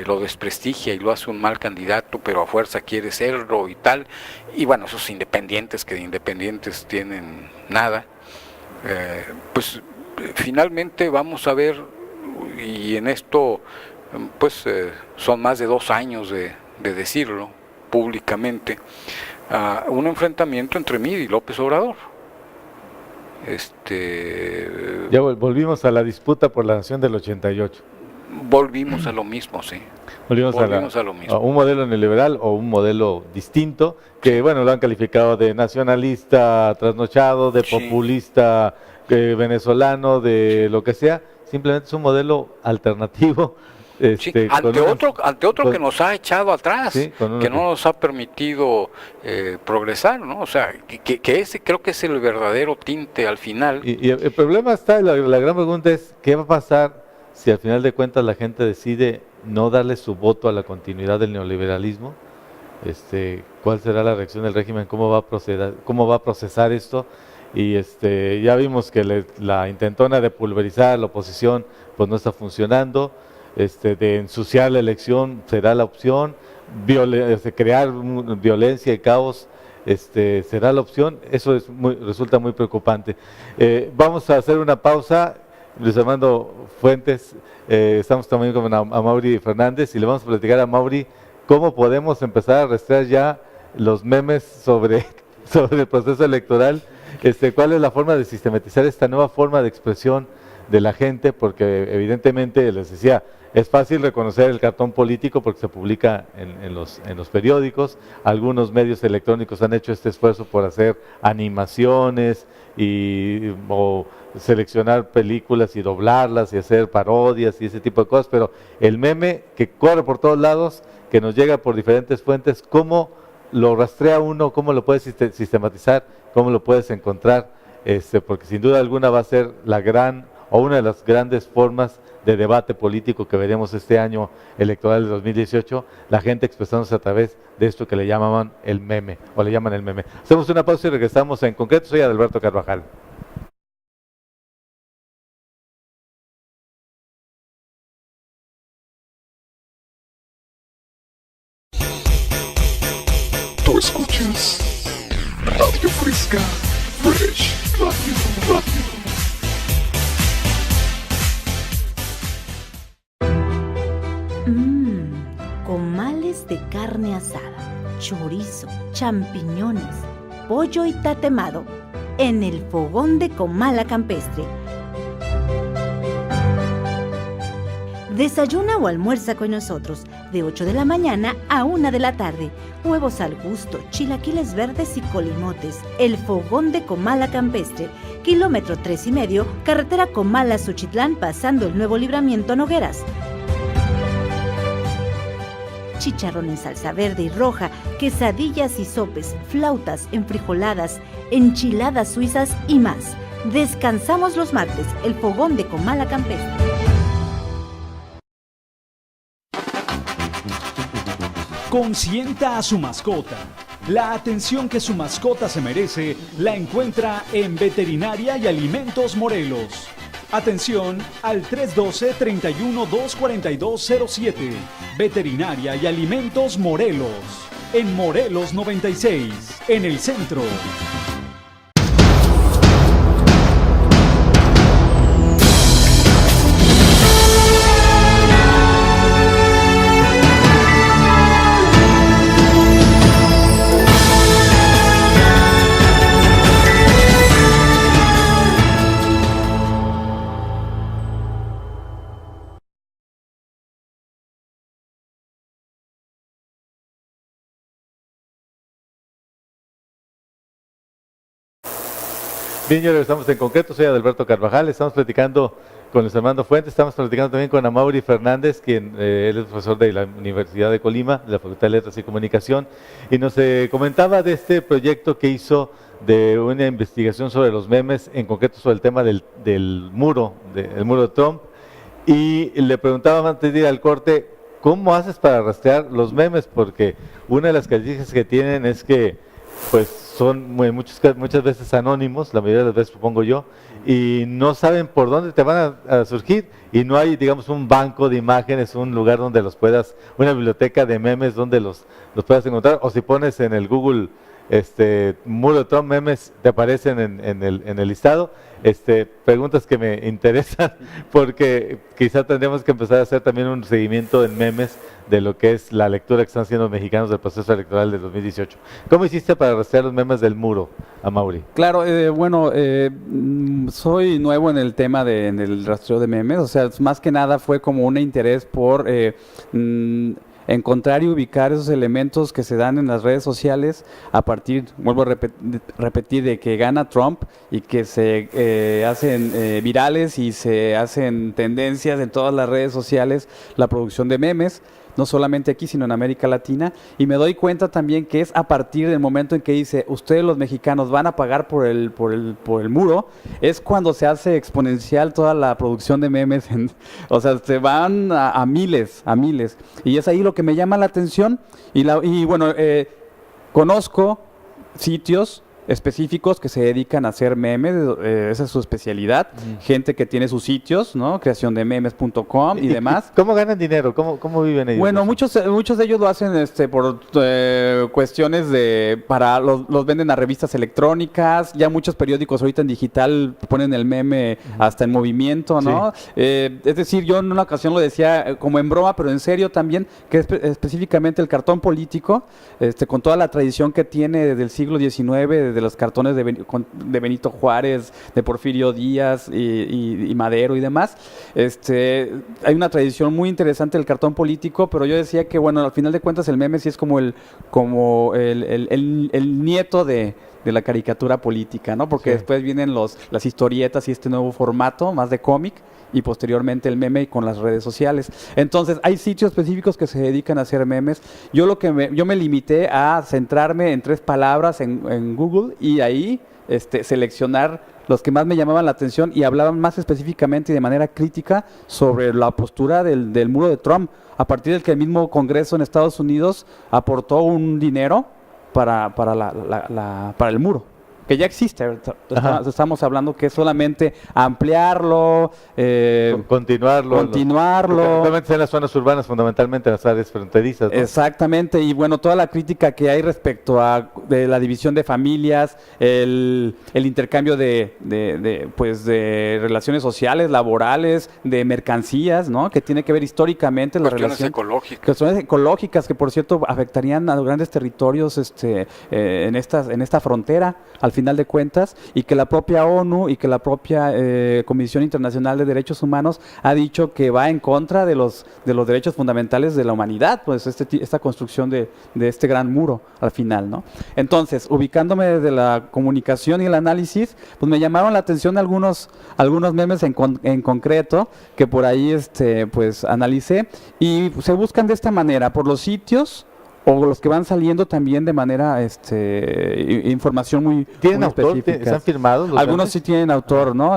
lo desprestigia y lo hace un mal candidato, pero a fuerza quiere serlo y tal. Y bueno, esos independientes que de independientes tienen nada, pues finalmente vamos a ver, y en esto pues son más de 2 años de decirlo públicamente, un enfrentamiento entre Mid y López Obrador. Ya volvimos a la disputa por la nación del 88. Volvimos a lo mismo, sí. Volvimos a lo mismo. A un modelo neoliberal o un modelo distinto, que bueno, lo han calificado de nacionalista trasnochado, de populista venezolano, de lo que sea. Simplemente es un modelo alternativo. Sí, ante otro que nos ha echado atrás, sí, que no nos ha permitido progresar, ¿no? O sea, que ese creo que es el verdadero tinte al final. Y el problema está, la gran pregunta es, ¿qué va a pasar si al final de cuentas la gente decide no darle su voto a la continuidad del neoliberalismo? ¿Cuál será la reacción del régimen? ¿Cómo va a procesar esto? Y ya vimos que la intentona de pulverizar la oposición pues no está funcionando. De ensuciar la elección será la opción, crear violencia y caos será la opción. Eso resulta muy preocupante. Vamos a hacer una pausa. Luis Armando Fuentes, estamos también con Amaury Fernández, y le vamos a platicar a Amaury cómo podemos empezar a rastrear ya los memes sobre el proceso electoral. ¿Cuál es la forma de sistematizar esta nueva forma de expresión de la gente? Porque evidentemente, les decía, es fácil reconocer el cartón político porque se publica en los periódicos. Algunos medios electrónicos han hecho este esfuerzo por hacer animaciones o seleccionar películas y doblarlas y hacer parodias y ese tipo de cosas, pero el meme que corre por todos lados, que nos llega por diferentes fuentes, ¿cómo lo rastrea uno? ¿Cómo lo puedes sistematizar? ¿Cómo lo puedes encontrar? Porque sin duda alguna va a ser una de las grandes formas de debate político que veremos este año electoral de 2018, la gente expresándose a través de esto que le llaman el meme, o le llaman el meme. Hacemos una pausa y regresamos. En concreto, soy Adalberto Carvajal. Tú escuchas Radio Fresca, Fresh Radio. Comales de carne asada, chorizo, champiñones, pollo y tatemado en el fogón de Comala Campestre. Desayuna o almuerza con nosotros de 8 de la mañana a 1 de la tarde. Huevos al gusto, chilaquiles verdes y colimotes. El fogón de Comala Campestre, kilómetro 3,5, carretera Comala-Suchitlán, pasando el nuevo libramiento Nogueras. Chicharrón en salsa verde y roja, quesadillas y sopes, flautas, enfrijoladas, enchiladas suizas y más. Descansamos los martes, el fogón de Comala Campestre. Consienta a su mascota. La atención que su mascota se merece la encuentra en Veterinaria y Alimentos Morelos. Atención al 312-31-24207. Veterinaria y Alimentos Morelos. En Morelos 96, en el centro. Bien, ya regresamos en concreto, soy Adalberto Carvajal, estamos platicando con Luis Armando Fuentes, estamos platicando también con Amaury Fernández, quien él es profesor de la Universidad de Colima, de la Facultad de Letras y Comunicación, y nos comentaba de este proyecto que hizo de una investigación sobre los memes, en concreto sobre el tema del muro, el muro de Trump, y le preguntaba antes de ir al corte, ¿cómo haces para rastrear los memes? Porque una de las características que tienen es que pues son muchas veces anónimos, la mayoría de las veces supongo yo, y no saben por dónde te van a surgir, y no hay, digamos, un banco de imágenes, un lugar donde los puedas, una biblioteca de memes donde los puedas encontrar, o si pones en el Google muro de Trump memes, te aparecen en el listado. Preguntas que me interesan, porque quizá tendríamos que empezar a hacer también un seguimiento en memes de lo que es la lectura que están haciendo los mexicanos del proceso electoral de 2018. ¿Cómo hiciste para rastrear los memes del muro, Amaury? Claro, soy nuevo en el tema en el rastreo de memes, o sea, más que nada fue como un interés por encontrar y ubicar esos elementos que se dan en las redes sociales a partir, vuelvo a repetir, de que gana Trump y que se hacen virales y se hacen tendencias en todas las redes sociales, la producción de memes, no solamente aquí, sino en América Latina, y me doy cuenta también que es a partir del momento en que dice, ustedes los mexicanos van a pagar por el muro, es cuando se hace exponencial toda la producción de memes, o sea, se van a miles, y es ahí lo que me llama la atención, y bueno, conozco sitios específicos que se dedican a hacer memes, esa es su especialidad, gente que tiene sus sitios, ¿no? creaciondememes.com y demás. ¿Cómo ganan dinero? ¿Cómo viven ellos? Bueno, muchos de ellos lo hacen por cuestiones los venden a revistas electrónicas, ya muchos periódicos ahorita en digital ponen el meme hasta en movimiento, ¿no? Sí. Es decir, yo en una ocasión lo decía como en broma, pero en serio también, que es específicamente el cartón político, con toda la tradición que tiene desde el siglo XIX, de los cartones de Benito Juárez, de Porfirio Díaz y Madero y demás. Hay una tradición muy interesante del cartón político, pero yo decía que, bueno, al final de cuentas el meme sí es como el nieto de la caricatura política, ¿no? Porque después vienen las historietas y este nuevo formato, más de cómic, y posteriormente el meme con las redes sociales. Entonces, hay sitios específicos que se dedican a hacer memes. Yo me limité a centrarme en 3 palabras en Google y ahí seleccionar los que más me llamaban la atención y hablaban más específicamente y de manera crítica sobre la postura del muro de Trump, a partir del que el mismo Congreso en Estados Unidos aportó un dinero para el muro, que ya existe. Estamos hablando que es solamente ampliarlo, continuarlo. Fundamentalmente en las zonas urbanas, fundamentalmente en las áreas fronterizas, ¿no? Exactamente, y bueno, toda la crítica que hay respecto a de la división de familias, el intercambio de relaciones sociales, laborales, de mercancías, ¿no? Que tiene que ver históricamente las relaciones ecológicas, que por cierto afectarían a los grandes territorios en esta frontera, al final de cuentas, y que la propia ONU y que la propia Comisión Internacional de Derechos Humanos ha dicho que va en contra de los derechos fundamentales de la humanidad, pues esta construcción de este gran muro al final, ¿no? Entonces, ubicándome desde la comunicación y el análisis, pues me llamaron la atención algunos memes en concreto que por ahí pues analicé, y se buscan de esta manera, por los sitios o los que van saliendo también de manera información muy específica. ¿Están firmados? Algunos memes? Sí tienen autor, ¿no?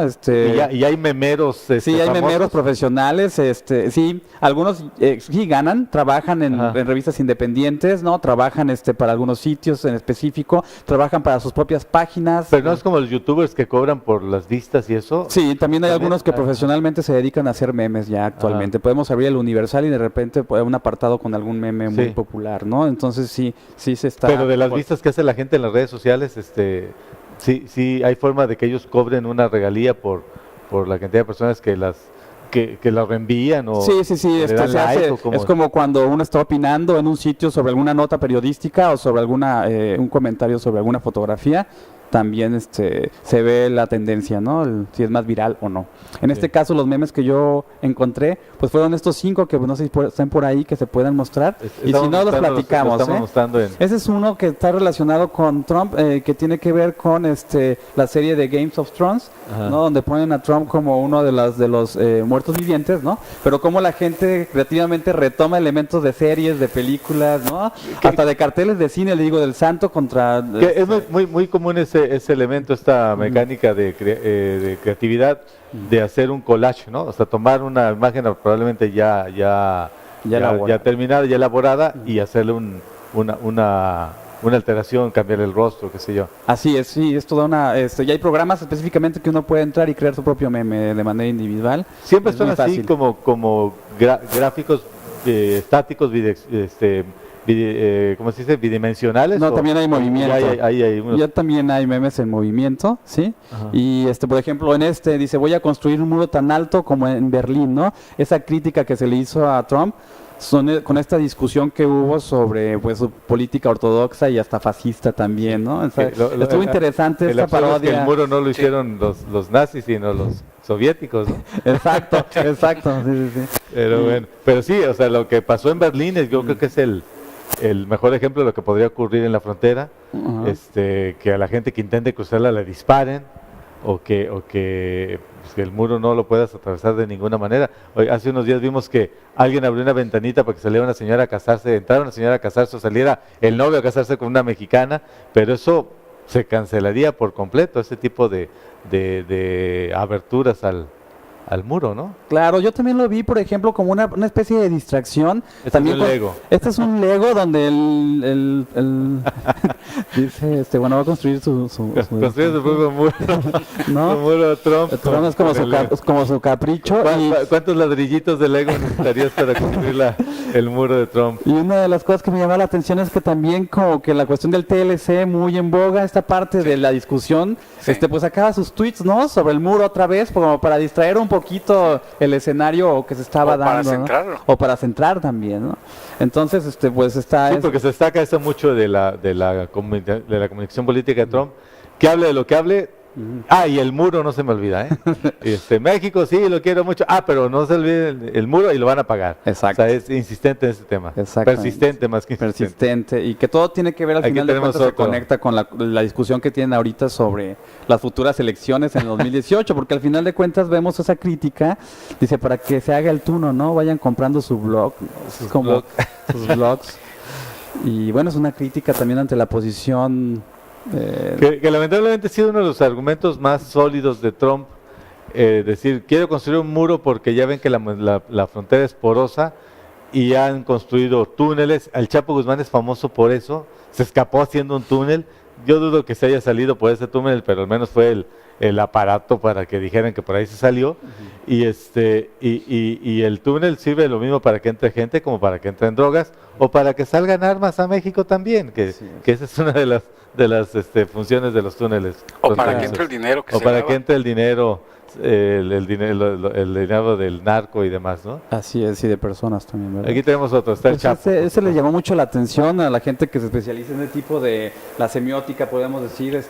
Y hay memeros sí, hay memeros profesionales, sí, algunos sí ganan, trabajan en revistas independientes, ¿no? Trabajan para algunos sitios en específico, trabajan para sus propias páginas. Pero no es como los youtubers que cobran por las vistas y eso. Sí, también hay algunos que profesionalmente se dedican a hacer memes ya actualmente. Podemos abrir el Universal y de repente un apartado con algún meme muy popular, ¿no? Entonces sí se está... Pero de las vistas que hace la gente en las redes sociales, sí hay forma de que ellos cobren una regalía por la cantidad de personas que las reenvían o sí, es como cuando uno está opinando en un sitio sobre alguna nota periodística o sobre un comentario sobre alguna fotografía, también se ve la tendencia, ¿no? Si es más viral o no. En este caso, los memes que yo encontré, pues fueron estos 5 que no sé si están por ahí, que se puedan mostrar. Y si no, los platicamos. Ese es uno que está relacionado con Trump, que tiene que ver con la serie de Games of Thrones, ¿no? Donde ponen a Trump como uno de los muertos vivientes, ¿no? Pero como la gente creativamente retoma elementos de series, de películas, ¿no? Hasta de carteles de cine, le digo, del santo contra... Es muy común ese elemento, esta mecánica de creatividad, de hacer un collage, ¿no? O sea, tomar una imagen probablemente ya terminada, ya elaborada, y hacerle una alteración, cambiar el rostro, qué sé yo. Así es, sí, es toda una... ya hay programas específicamente que uno puede entrar y crear su propio meme de manera individual. Siempre son así como gráficos estáticos, ¿cómo se dice? Bidimensionales. No, también hay movimiento. Ya también hay memes en movimiento, ¿sí? Ajá. Y por ejemplo, dice, voy a construir un muro tan alto como en Berlín, ¿no? Esa crítica que se le hizo a Trump con esta discusión que hubo sobre pues su política ortodoxa y hasta fascista también, ¿no? Estuvo interesante esta parodia. Es que el muro no lo hicieron los nazis, sino los soviéticos, ¿no? Exacto, sí. Pero bueno, pero sí, o sea, lo que pasó en Berlín yo creo que es el mejor ejemplo de lo que podría ocurrir en la frontera, que a la gente que intente cruzarla le disparen, o que el muro no lo puedas atravesar de ninguna manera. Hoy, hace unos días vimos que alguien abrió una ventanita para que saliera una señora a casarse, entrara una señora a casarse o saliera el novio a casarse con una mexicana, pero eso se cancelaría por completo, ese tipo de aberturas al muro, ¿no? Claro, yo también lo vi, por ejemplo, como una especie de distracción. Este es un Lego. Este es un Lego donde dice, va a construir construir su propio muro. ¿No? Su muro de Trump. Trump es como su capricho. ¿Cuántos ladrillitos de Lego necesitarías para construir el muro de Trump? Y una de las cosas que me llama la atención es que también como que la cuestión del TLC muy en boga, esta parte de la discusión, pues acaba sus tweets, ¿no? Sobre el muro otra vez, como para distraer un poquito el escenario que se estaba dando, para centrarlo, ¿no? O para centrar también, ¿no? Entonces, pues está... Sí, porque se destaca eso mucho de la comunicación política de Trump, que hable de lo que hable. Y el muro no se me olvida, ¿eh? México sí, lo quiero mucho. Pero no se olvide el muro y lo van a pagar. Exacto. O sea, es insistente en ese tema. Persistente más que insistente. Persistente. Y que todo tiene que ver al final de cuentas se conecta con la discusión que tienen ahorita sobre las futuras elecciones en el 2018, porque al final de cuentas vemos esa crítica, dice, para que se haga el tuno, ¿no? Vayan comprando su blog, sus blogs. Y bueno, es una crítica también ante la posición... Que lamentablemente ha sido uno de los argumentos más sólidos de Trump, decir, quiero construir un muro porque ya ven que la frontera es porosa y han construido túneles. El Chapo Guzmán es famoso por eso, se escapó haciendo un túnel. Yo dudo que se haya salido por ese túnel, pero al menos fue el aparato para que dijeran que por ahí se salió. Y el túnel sirve lo mismo para que entre gente como para que entren drogas o para que salgan armas a México también, que esa es una de las funciones de los túneles. O para que entre el dinero que entre el dinero, el dinero del narco y demás, ¿no? Así es, y de personas también, ¿verdad? Aquí tenemos otro, está el Chapo. Ese le llamó mucho la atención a la gente que se especializa en el tipo de la semiótica, podemos decir,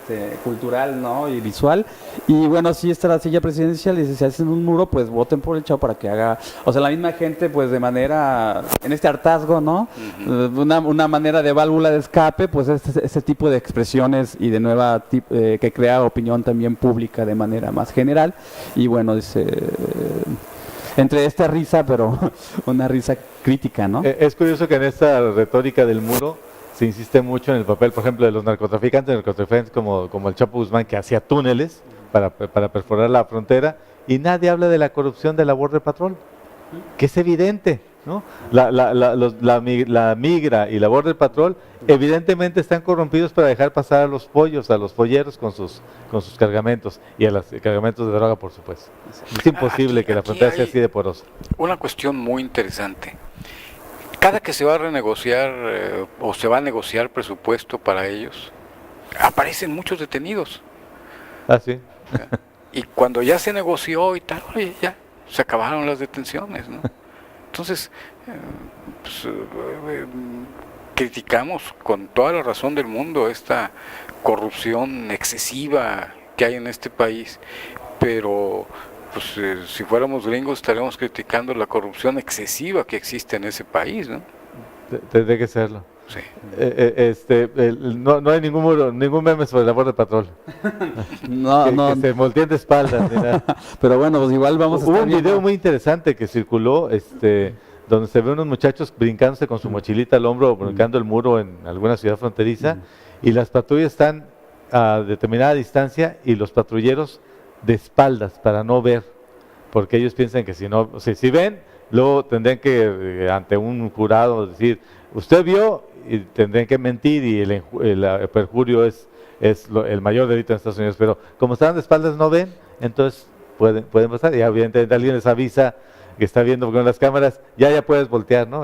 cultural, ¿no? Y visual. Y bueno, sí está la silla presidencial, y si se hacen un muro, pues voten por el Chapo para que haga, o sea, la misma gente, pues de manera, en este hartazgo, ¿no? Una manera de válvula de escape, pues ese tipo de expresiones y de nueva, que crea opinión también pública de manera más general. Y bueno, entre esta risa, pero una risa crítica, ¿no? Es curioso que en esta retórica del muro se insiste mucho en el papel, por ejemplo, de los narcotraficantes como el Chapo Guzmán, que hacía túneles para perforar la frontera, y nadie habla de la corrupción de la Border Patrol, que es evidente, ¿no? La Migra y la Border Patrol evidentemente están corrompidos para dejar pasar a los polleros con sus cargamentos, y a los cargamentos de droga, por supuesto. Es imposible que la frontera sea así de porosa. Una cuestión muy interesante. Cada que se va a renegociar o se va a negociar presupuesto para ellos, aparecen muchos detenidos. Sí. Y cuando ya se negoció y tal, oye, ya se acabaron las detenciones, ¿no? Entonces, criticamos con toda la razón del mundo esta corrupción excesiva que hay en este país, pero pues si fuéramos gringos estaríamos criticando la corrupción excesiva que existe en ese país, ¿no? Tendría que serlo. Sí. No hay ningún meme sobre el labor de patrón. No, que se volteen de espaldas. Ni nada. pero bueno, pues igual vamos a Hubo estar un viendo. video muy interesante que circuló, donde se ve unos muchachos brincándose con su mochilita al hombro, brincando el muro en alguna ciudad fronteriza, y las patrullas están a determinada distancia y los patrulleros de espaldas para no ver, porque ellos piensan que si no, o sea, si ven, luego tendrían que ante un jurado decir, usted vio, y tendrían que mentir, y el perjurio es el mayor delito en Estados Unidos, pero como están de espaldas no ven, entonces pueden pasar, y obviamente alguien les avisa que está viendo con las cámaras, ya puedes voltear, ¿no?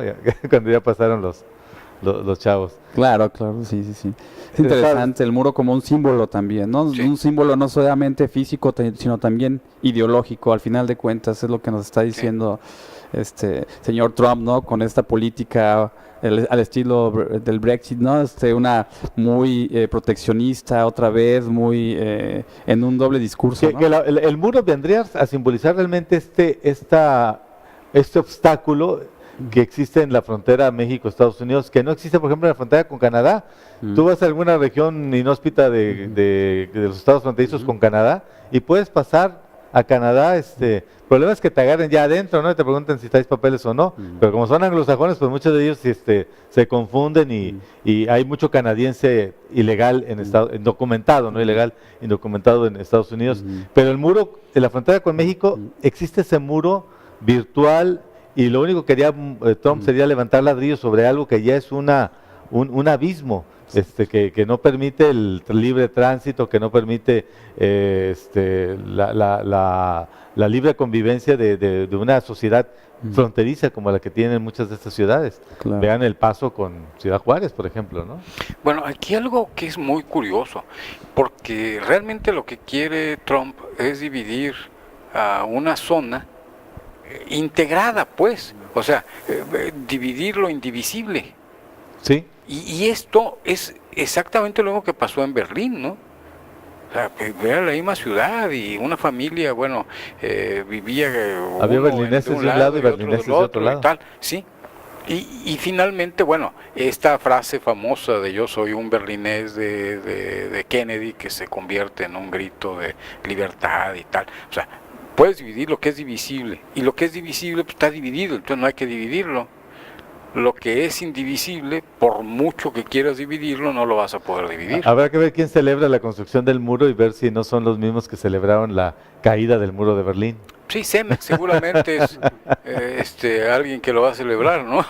Cuando ya pasaron los chavos. Claro, sí. Es interesante el muro como un símbolo también, ¿no? Sí. Un símbolo no solamente físico, sino también ideológico, al final de cuentas, es lo que nos está diciendo señor Trump, ¿no? Con esta política al estilo del Brexit, ¿no? Una muy proteccionista, otra vez, muy en un doble discurso, ¿no? Que el muro vendría a simbolizar realmente este obstáculo que existe en la frontera México-Estados Unidos, que no existe, por ejemplo, en la frontera con Canadá. Tú vas a alguna región inhóspita de los estados fronterizos con Canadá y puedes pasar a Canadá. El problema es que te agarren ya adentro, ¿no? Y te preguntan si traes papeles o no. Pero como son anglosajones, pues muchos de ellos se confunden y hay mucho canadiense ilegal indocumentado, no ilegal, indocumentado en Estados Unidos. Pero el muro de la frontera con México, existe ese muro virtual, y lo único que haría Trump sería levantar ladrillos sobre algo que ya es un abismo, que no permite el libre tránsito, que no permite la libre convivencia de una sociedad fronteriza como la que tienen muchas de estas ciudades. Claro. Vean El Paso con Ciudad Juárez, por ejemplo, ¿no? Bueno, aquí algo que es muy curioso, porque realmente lo que quiere Trump es dividir a una zona integrada, pues, o sea, dividir lo indivisible. Sí. Y esto es exactamente lo mismo que pasó en Berlín, ¿no? O sea, era la misma ciudad y una familia, bueno, vivía Había uno berlineses de un de un lado y otro berlineses del de otro lado. y tal, sí. Y finalmente, bueno, esta frase famosa de yo soy un berlinés de Kennedy, que se convierte en un grito de libertad y tal. O sea, puedes dividir lo que es divisible, y lo que es divisible pues, está dividido, entonces no hay que dividirlo. Lo que es indivisible, por mucho que quieras dividirlo, no lo vas a poder dividir. Habrá que ver quién celebra la construcción del muro y ver si no son los mismos que celebraron la caída del muro de Berlín. Sí, Cemex seguramente es alguien que lo va a celebrar, ¿no?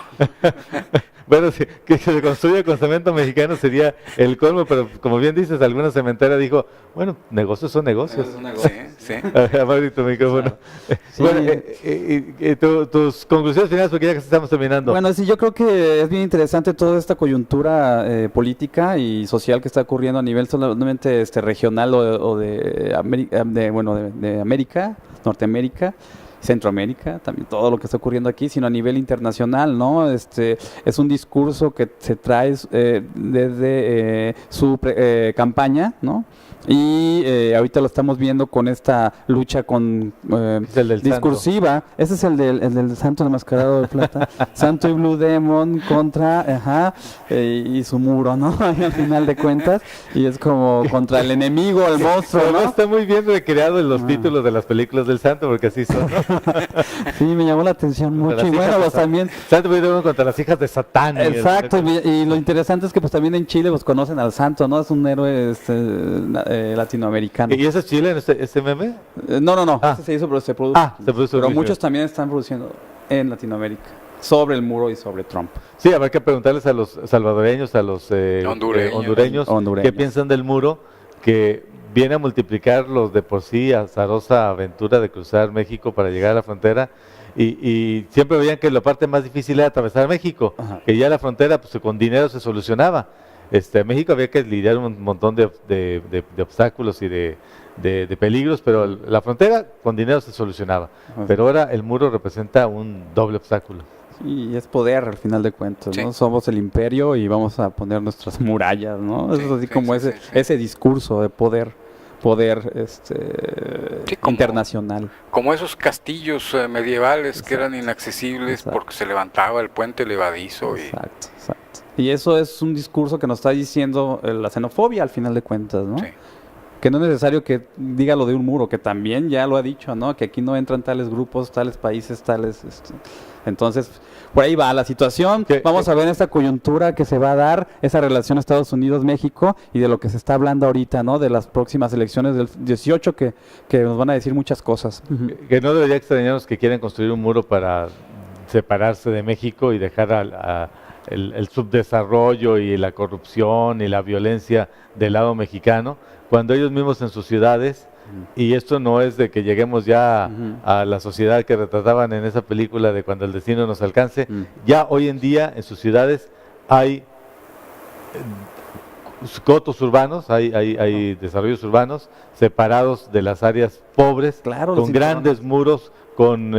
Bueno, sí, que se construya con cemento mexicano sería el colmo, pero como bien dices, alguna cementera dijo, bueno, negocios son negocios. Sí. Abrir tu micrófono. Sí. Bueno, tus conclusiones finales, porque ya que estamos terminando. Bueno, sí, yo creo que es bien interesante toda esta coyuntura política y social que está ocurriendo a nivel solamente regional o de América, Norteamérica, Centroamérica, también todo lo que está ocurriendo aquí, sino a nivel internacional, ¿no? Es un discurso que se trae desde su campaña, ¿no? Y ahorita lo estamos viendo con esta lucha Es el del discursiva. Ese es el del santo enmascarado de plata. Santo y Blue Demon contra, y su muro, ¿no? Al final de cuentas. Y es como contra el enemigo, el monstruo, Además ¿no? está muy bien recreado en los títulos de las películas del santo, porque así son, ¿no? Sí, me llamó la atención Contra mucho. las Y hijas bueno, de pues también... Santo Blue contra las hijas de Satán. Exacto, y lo interesante es que pues también en Chile pues conocen al santo, ¿no? Es un héroe latinoamericano. ¿Y ese es Chile en este meme? No, Ah. ese se hizo, pero se produce. Se produce Pero en muchos México. también están produciendo en Latinoamérica, sobre el muro y sobre Trump. Sí, habrá que preguntarles a los salvadoreños, a los Hondureños. hondureños, qué piensan del muro, que viene a multiplicar los de por sí azarosa aventura de cruzar México para llegar a la frontera, y siempre veían que la parte más difícil era atravesar México, Ajá. que ya la frontera pues con dinero se solucionaba. México había que lidiar un montón de obstáculos y de peligros, pero la frontera con dinero se solucionaba. Ajá. Pero ahora el muro representa un doble obstáculo. Y es poder al final de cuentas, ¿no? Sí. Somos el imperio y vamos a poner nuestras murallas, ¿no? Sí, Es así sí, como sí, ese, sí, sí. ese discurso de poder Sí, como- internacional. Como esos castillos medievales que eran Exacto. inaccesibles Exacto. porque se levantaba el puente levadizo. Exacto, exacto. Y eso es un discurso que nos está diciendo la xenofobia al final de cuentas, ¿no? Sí. Que no es necesario que diga lo de un muro, que también ya lo ha dicho, ¿no? Que aquí no entran tales grupos, tales países, tales... Entonces, por ahí va la situación. Vamos a ver en esta coyuntura que se va a dar esa relación Estados Unidos-México y de lo que se está hablando ahorita, ¿no? De las próximas elecciones del 18 que nos van a decir muchas cosas. Que no debería extrañarnos que quieren construir un muro para separarse de México y dejar el subdesarrollo y la corrupción y la violencia del lado mexicano, cuando ellos mismos en sus ciudades, y esto no es de que lleguemos ya a la sociedad que retrataban en esa película de Cuando el destino nos alcance, ya hoy en día en sus ciudades hay cotos urbanos, hay desarrollos urbanos separados de las áreas pobres, Claro, los con grandes muros, con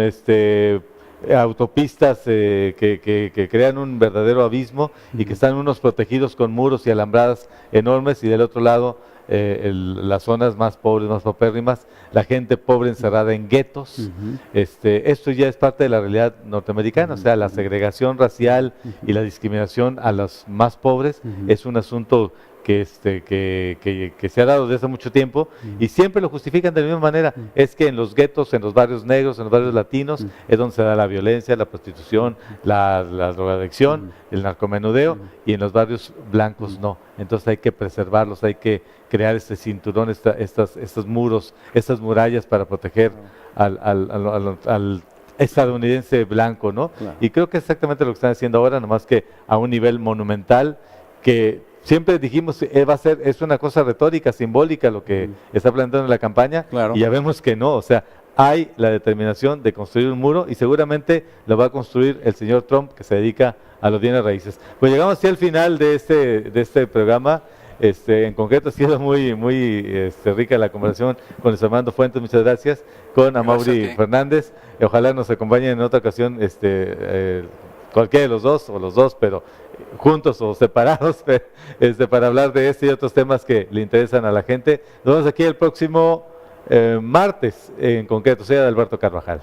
autopistas que crean un verdadero abismo y que están unos protegidos con muros y alambradas enormes, y del otro lado las zonas más pobres, más paupérrimas, la gente pobre encerrada en guetos. Esto ya es parte de la realidad norteamericana, o sea, la segregación racial y la discriminación a los más pobres es un asunto que se ha dado desde hace mucho tiempo, y siempre lo justifican de la misma manera. Es que en los guetos, en los barrios negros, en los barrios latinos, es donde se da la violencia, la prostitución, la drogadicción, el narcomenudeo, y en los barrios blancos no. Entonces hay que preservarlos, hay que crear este cinturón, estos muros, estas murallas para proteger al estadounidense blanco, ¿no? Claro. Y creo que es exactamente lo que están haciendo ahora, nomás que a un nivel monumental, que siempre dijimos es una cosa retórica, simbólica lo que está planteando en la campaña, Claro. y ya vemos que no, o sea, hay la determinación de construir un muro, y seguramente lo va a construir el señor Trump, que se dedica a los bienes raíces. Pues llegamos así al final de este programa. En concreto ha sido muy rica la conversación con Luis Armando Fuentes, muchas gracias, con Amaury Gracias a ti. Fernández. Ojalá nos acompañen en otra ocasión, cualquiera de los dos, o los dos, pero juntos o separados, para hablar de este y otros temas que le interesan a la gente. Nos vemos aquí el próximo martes, en concreto, soy Alberto Carvajal.